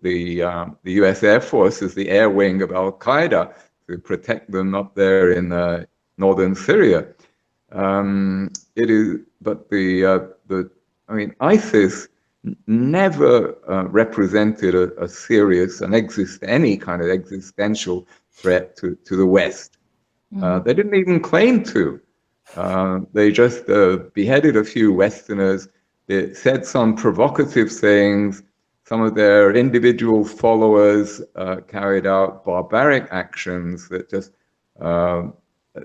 the U.S. Air Force as the air wing of Al Qaeda to protect them up there in northern Syria. ISIS never represented a serious, any kind of existential threat to the West. They didn't even claim to. They just beheaded a few Westerners. They said some provocative things. Some of their individual followers carried out barbaric actions that just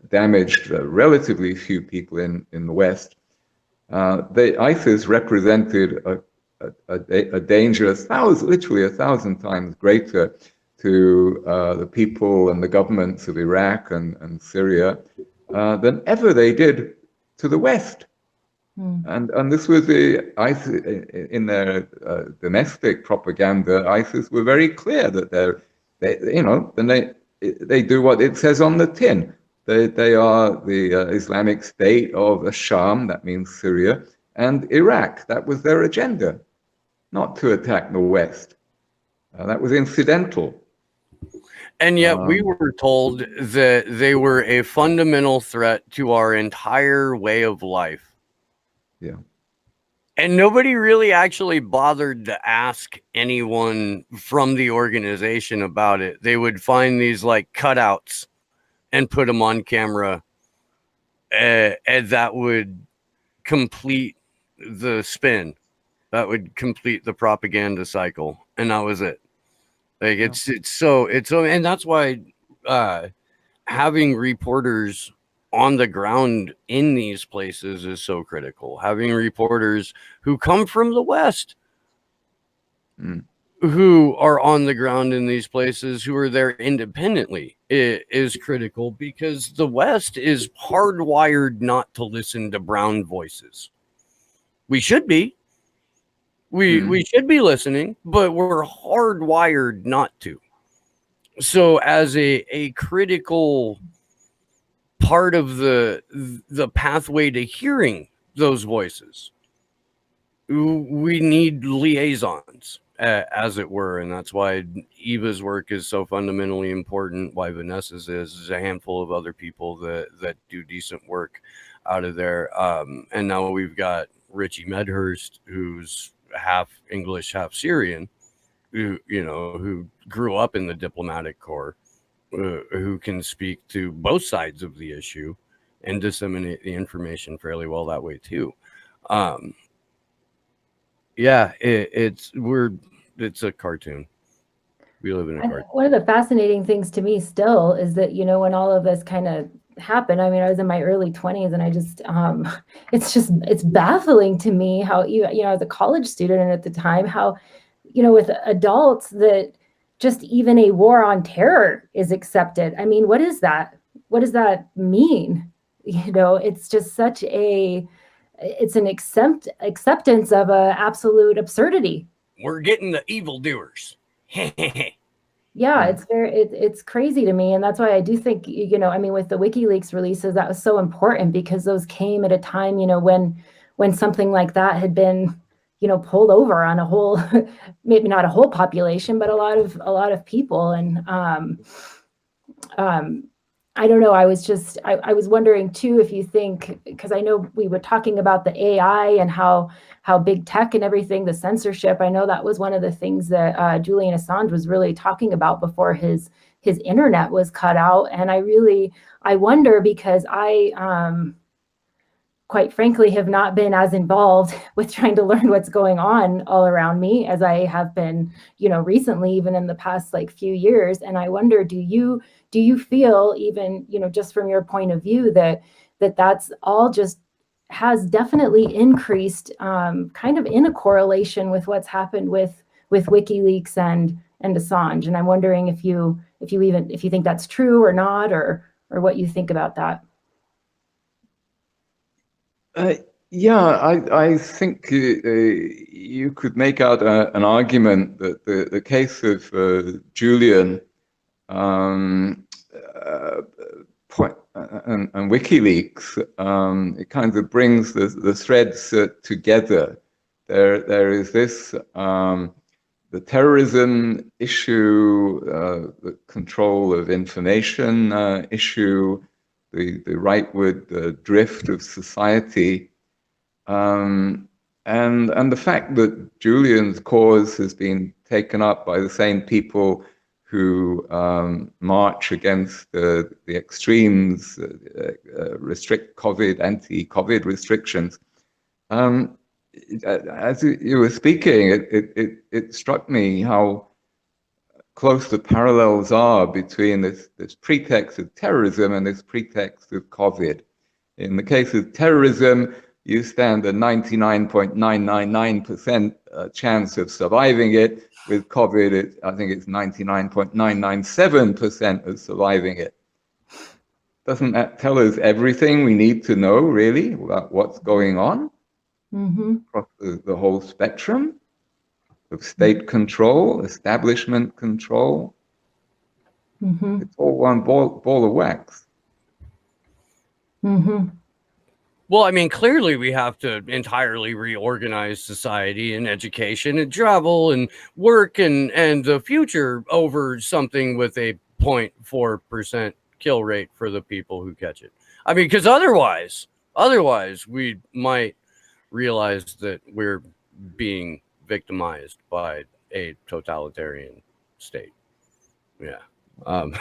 damaged relatively few people in the West. ISIS represented a danger literally 1,000 times greater to the people and the governments of Iraq and Syria than ever they did to the West. And this was ISIS in their domestic propaganda. ISIS were very clear that they do what it says on the tin. They are the Islamic State of Sham, that means Syria, and Iraq. That was their agenda, not to attack the West. That was incidental. And yet we were told that they were a fundamental threat to our entire way of life. Yeah. And nobody really actually bothered to ask anyone from the organization about it. They would find these like cutouts and put them on camera, and that would complete the spin. That would complete the propaganda cycle, and that was it. Like it's so, and that's why having reporters on the ground in these places is so critical. Having reporters who come from the West, who are on the ground in these places, who are there independently, is critical, because the West is hardwired not to listen to brown voices. We should be. We should be listening, but we're hardwired not to. So as a critical part of the pathway to hearing those voices, we need liaisons, as it were, and that's why Eva's work is so fundamentally important, why Vanessa's is a handful of other people that do decent work out of there, and now we've got Richie Medhurst, who's half English, half Syrian, who grew up in the diplomatic corps, who can speak to both sides of the issue and disseminate the information fairly well that way too. It's a cartoon. We live in a cartoon. One of the fascinating things to me still is that, when all of this kind of happened. I mean, I was in my early 20s, and I just, it's baffling to me how, as a college student and at the time, how, with adults, that just even a war on terror is accepted. I mean, what is that? What does that mean? It's just it's an acceptance of a absolute absurdity. We're getting the evildoers. Yeah, it's crazy to me. And that's why I do think, I mean, with the WikiLeaks releases, that was so important, because those came at a time, when something like that had been, pulled over on a whole, maybe not a whole population, but a lot of people. And I don't know. I was wondering too, if you think, because I know we were talking about the AI and how big tech and everything, the censorship. I know that was one of the things that Julian Assange was really talking about before his internet was cut out. And I wonder, because I quite frankly have not been as involved with trying to learn what's going on all around me as I have been, recently, even in the past few years. And I wonder, do you feel, even, just from your point of view, that's all just has definitely increased, kind of in a correlation with what's happened with WikiLeaks and Assange? And I'm wondering if you think that's true or not, or what you think about that. Yeah, I think you could make out an argument that the case of Julian point and WikiLeaks, it kind of brings the threads together. There is this the terrorism issue, the control of information issue, the rightward drift of society, and the fact that Julian's cause has been taken up by the same people who march against the extremes, restrict COVID, anti-COVID restrictions. As you were speaking, it struck me how close the parallels are between this pretext of terrorism and this pretext of COVID. In the case of terrorism, you stand a 99.999% chance of surviving it. With COVID, I think it's 99.997% of surviving it. Doesn't that tell us everything we need to know, really, about what's going on across the whole spectrum of state control, establishment control? It's all one ball of wax. Well, I mean, clearly we have to entirely reorganize society and education and travel and work and the future over something with a 0.4% kill rate for the people who catch it. I mean, because otherwise we might realize that we're being victimized by a totalitarian state. Yeah. Our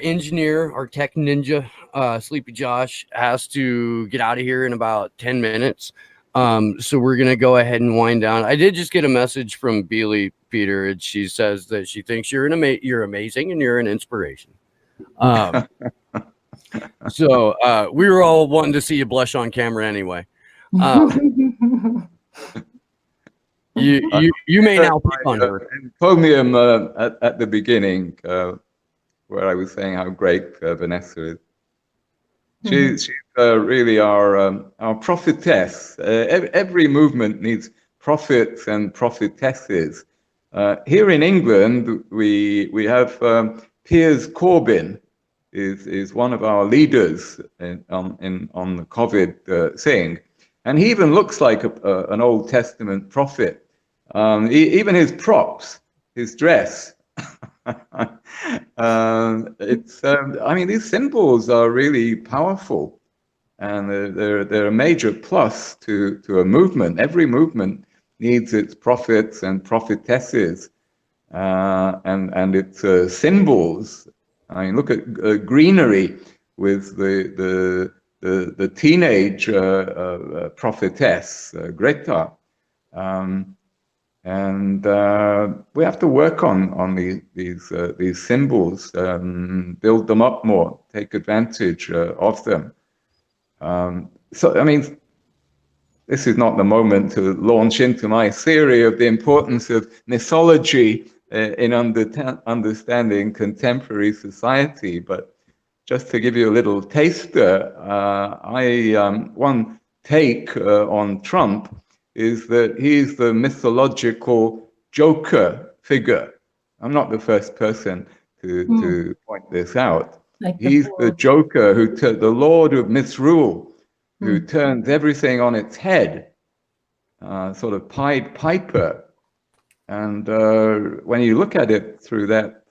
engineer, our tech ninja, Sleepy Josh, has to get out of here in about 10 minutes. So we're gonna go ahead and wind down. I did just get a message from Beely Peter, and she says that she thinks you're amazing and you're an inspiration. So we were all wanting to see you blush on camera anyway. You may now pick on her. Encomium at the beginning, where I was saying how great Vanessa is. She's really our prophetess. Every movement needs prophets and prophetesses. Here in England, we have Piers Corbyn is one of our leaders on the COVID thing. And he even looks like an Old Testament prophet. Even his props, his dress. I mean, these symbols are really powerful, and they're a major plus to a movement. Every movement needs its prophets and prophetesses, and its symbols. I mean, look at greenery with the teenage prophetess, Greta. And we have to work on these symbols, build them up more, take advantage of them. So, I mean, this is not the moment to launch into my theory of the importance of mythology in understanding contemporary society, but just to give you a little taster, one take on Trump is that he's the mythological Joker figure. I'm not the first person to point this out. Like He's the Joker, the Lord of Misrule, who turns everything on its head, sort of Pied Piper. And when you look at it through that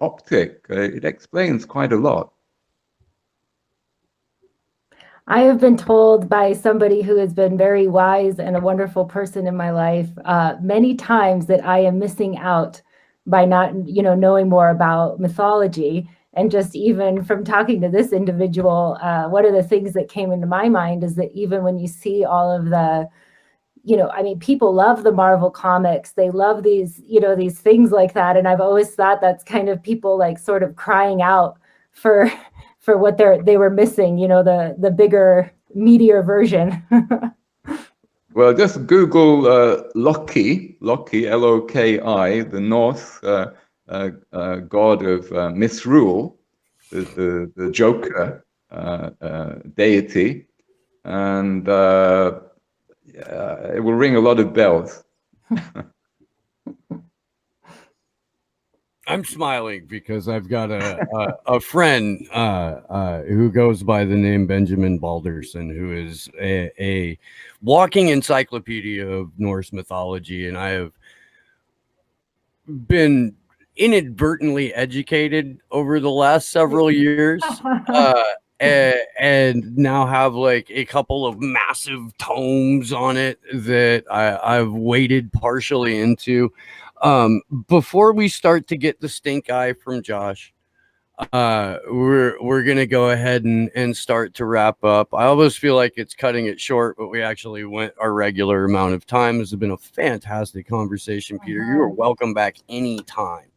optic, it explains quite a lot. I have been told by somebody who has been very wise and a wonderful person in my life many times that I am missing out by not, knowing more about mythology. And just even from talking to this individual, one of the things that came into my mind is that even when you see all of the, people love the Marvel comics, they love these, these things like that. And I've always thought that's kind of people like sort of crying out for what they were missing, the bigger, meatier version. Well, just Google Loki, Loki, the Norse god of misrule, the Joker deity, and it will ring a lot of bells. I'm smiling because I've got a friend who goes by the name Benjamin Balderson, who is a walking encyclopedia of Norse mythology, and I have been inadvertently educated over the last several years, and now have like a couple of massive tomes on it that I've waded partially into. Before we start to get the stink eye from Josh, we're gonna go ahead and start to wrap up. I almost feel like it's cutting it short, but we actually went our regular amount of time. This has been a fantastic conversation, Peter. You are welcome back anytime.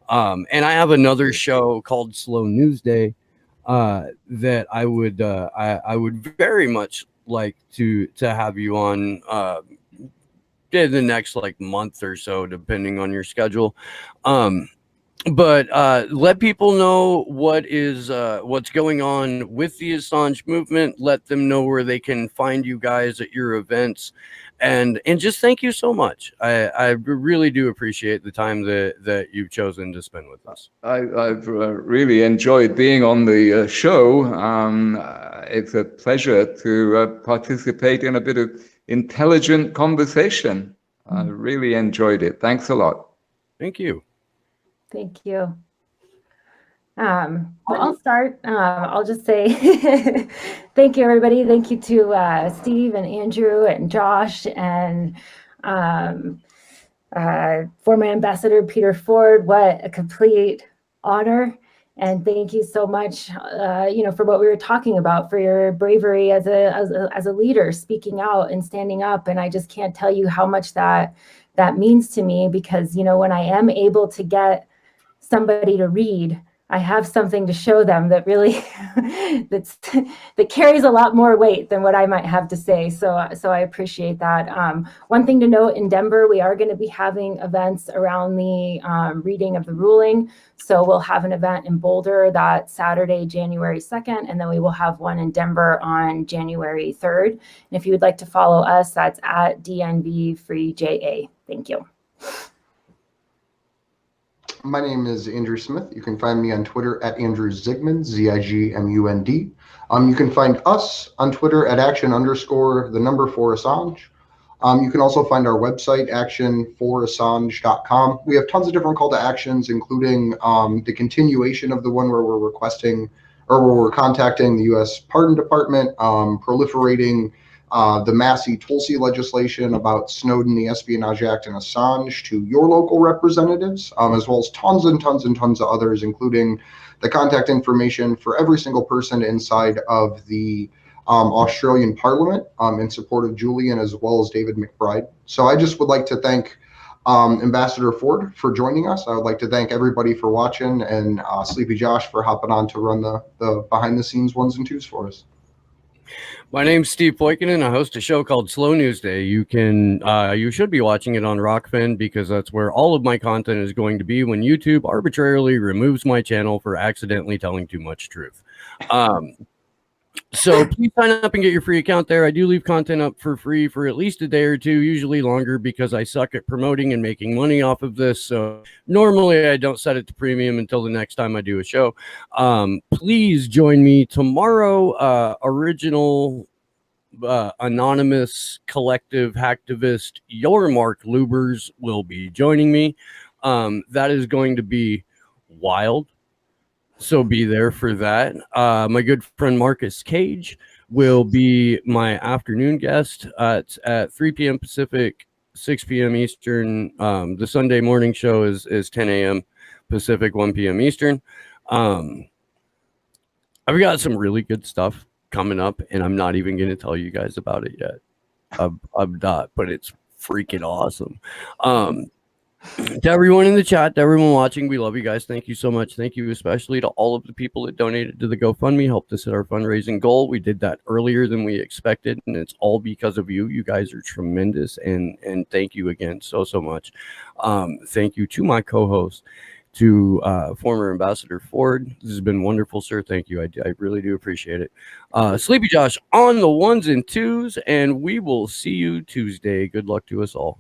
And I have another show called Slow News Day that I would very much like to have you on in the next like month or so, depending on your schedule. But let people know what's going on with the Assange movement. Let them know where they can find you guys at your events, and just thank you so much. I really do appreciate the time that you've chosen to spend with us. I've really enjoyed being on the show. It's a pleasure to participate in a bit of intelligent conversation. I really enjoyed it. Thanks a lot. Thank you. Thank you. Well, I'll start. I'll just say thank you, everybody. Thank you to Steve and Andrew and Josh and former Ambassador Peter Ford. What a complete honor. And thank you so much, for what we were talking about, for your bravery as a leader, speaking out and standing up. And I just can't tell you how much that means to me, because, when I am able to get somebody to read, I have something to show them that really that carries a lot more weight than what I might have to say. So I appreciate that. One thing to note, in Denver, we are going to be having events around the reading of the ruling. So we'll have an event in Boulder that Saturday, January 2nd, and then we will have one in Denver on January 3rd. And if you would like to follow us, that's at DNV Free JA. Thank you. My name is Andrew Smith. You can find me on Twitter at Andrew Zigmund, Zigmund. You can find us on Twitter at action_4Assange. You can also find our website, action4assange.com. We have tons of different call to actions, including the continuation of the one where we're requesting, or where we're contacting the U.S. Pardon Department, proliferating the Massey-Tulsi legislation about Snowden, the Espionage Act, and Assange to your local representatives, as well as tons and tons and tons of others, including the contact information for every single person inside of the Australian Parliament in support of Julian, as well as David McBride. So I just would like to thank Ambassador Ford for joining us. I would like to thank everybody for watching, and Sleepy Josh for hopping on to run the behind the scenes ones and twos for us. My name's Steve Poikinen. I host a show called Slow News Day. You should be watching it on Rockfin, because that's where all of my content is going to be when YouTube arbitrarily removes my channel for accidentally telling too much truth. So please sign up and get your free account there. I do leave content up for free for at least a day or two, usually longer, because I suck at promoting and making money off of this. So normally I don't set it to premium until the next time I do a show. Please join me tomorrow. Original anonymous collective hacktivist, your Mark Lubers, will be joining me. That is going to be wild. So be there for that. My good friend Marcus Cage will be my afternoon guest at 3 p.m. Pacific, 6 p.m. Eastern. The Sunday morning show is 10 a.m. Pacific, 1 p.m. Eastern. I've got some really good stuff coming up, and I'm not even going to tell you guys about it yet. I'm not, but it's freaking awesome. To everyone in the chat, to everyone watching, we love you guys. Thank you so much. Thank you especially to all of the people that donated to the GoFundMe, helped us hit our fundraising goal. We did that earlier than we expected, and it's all because of you. You guys are tremendous, and thank you again so much. Thank you to my co-host, to former Ambassador Ford. This has been wonderful, sir. Thank you. I really do appreciate it. Sleepy Josh on the ones and twos, and we will see you Tuesday. Good luck to us all.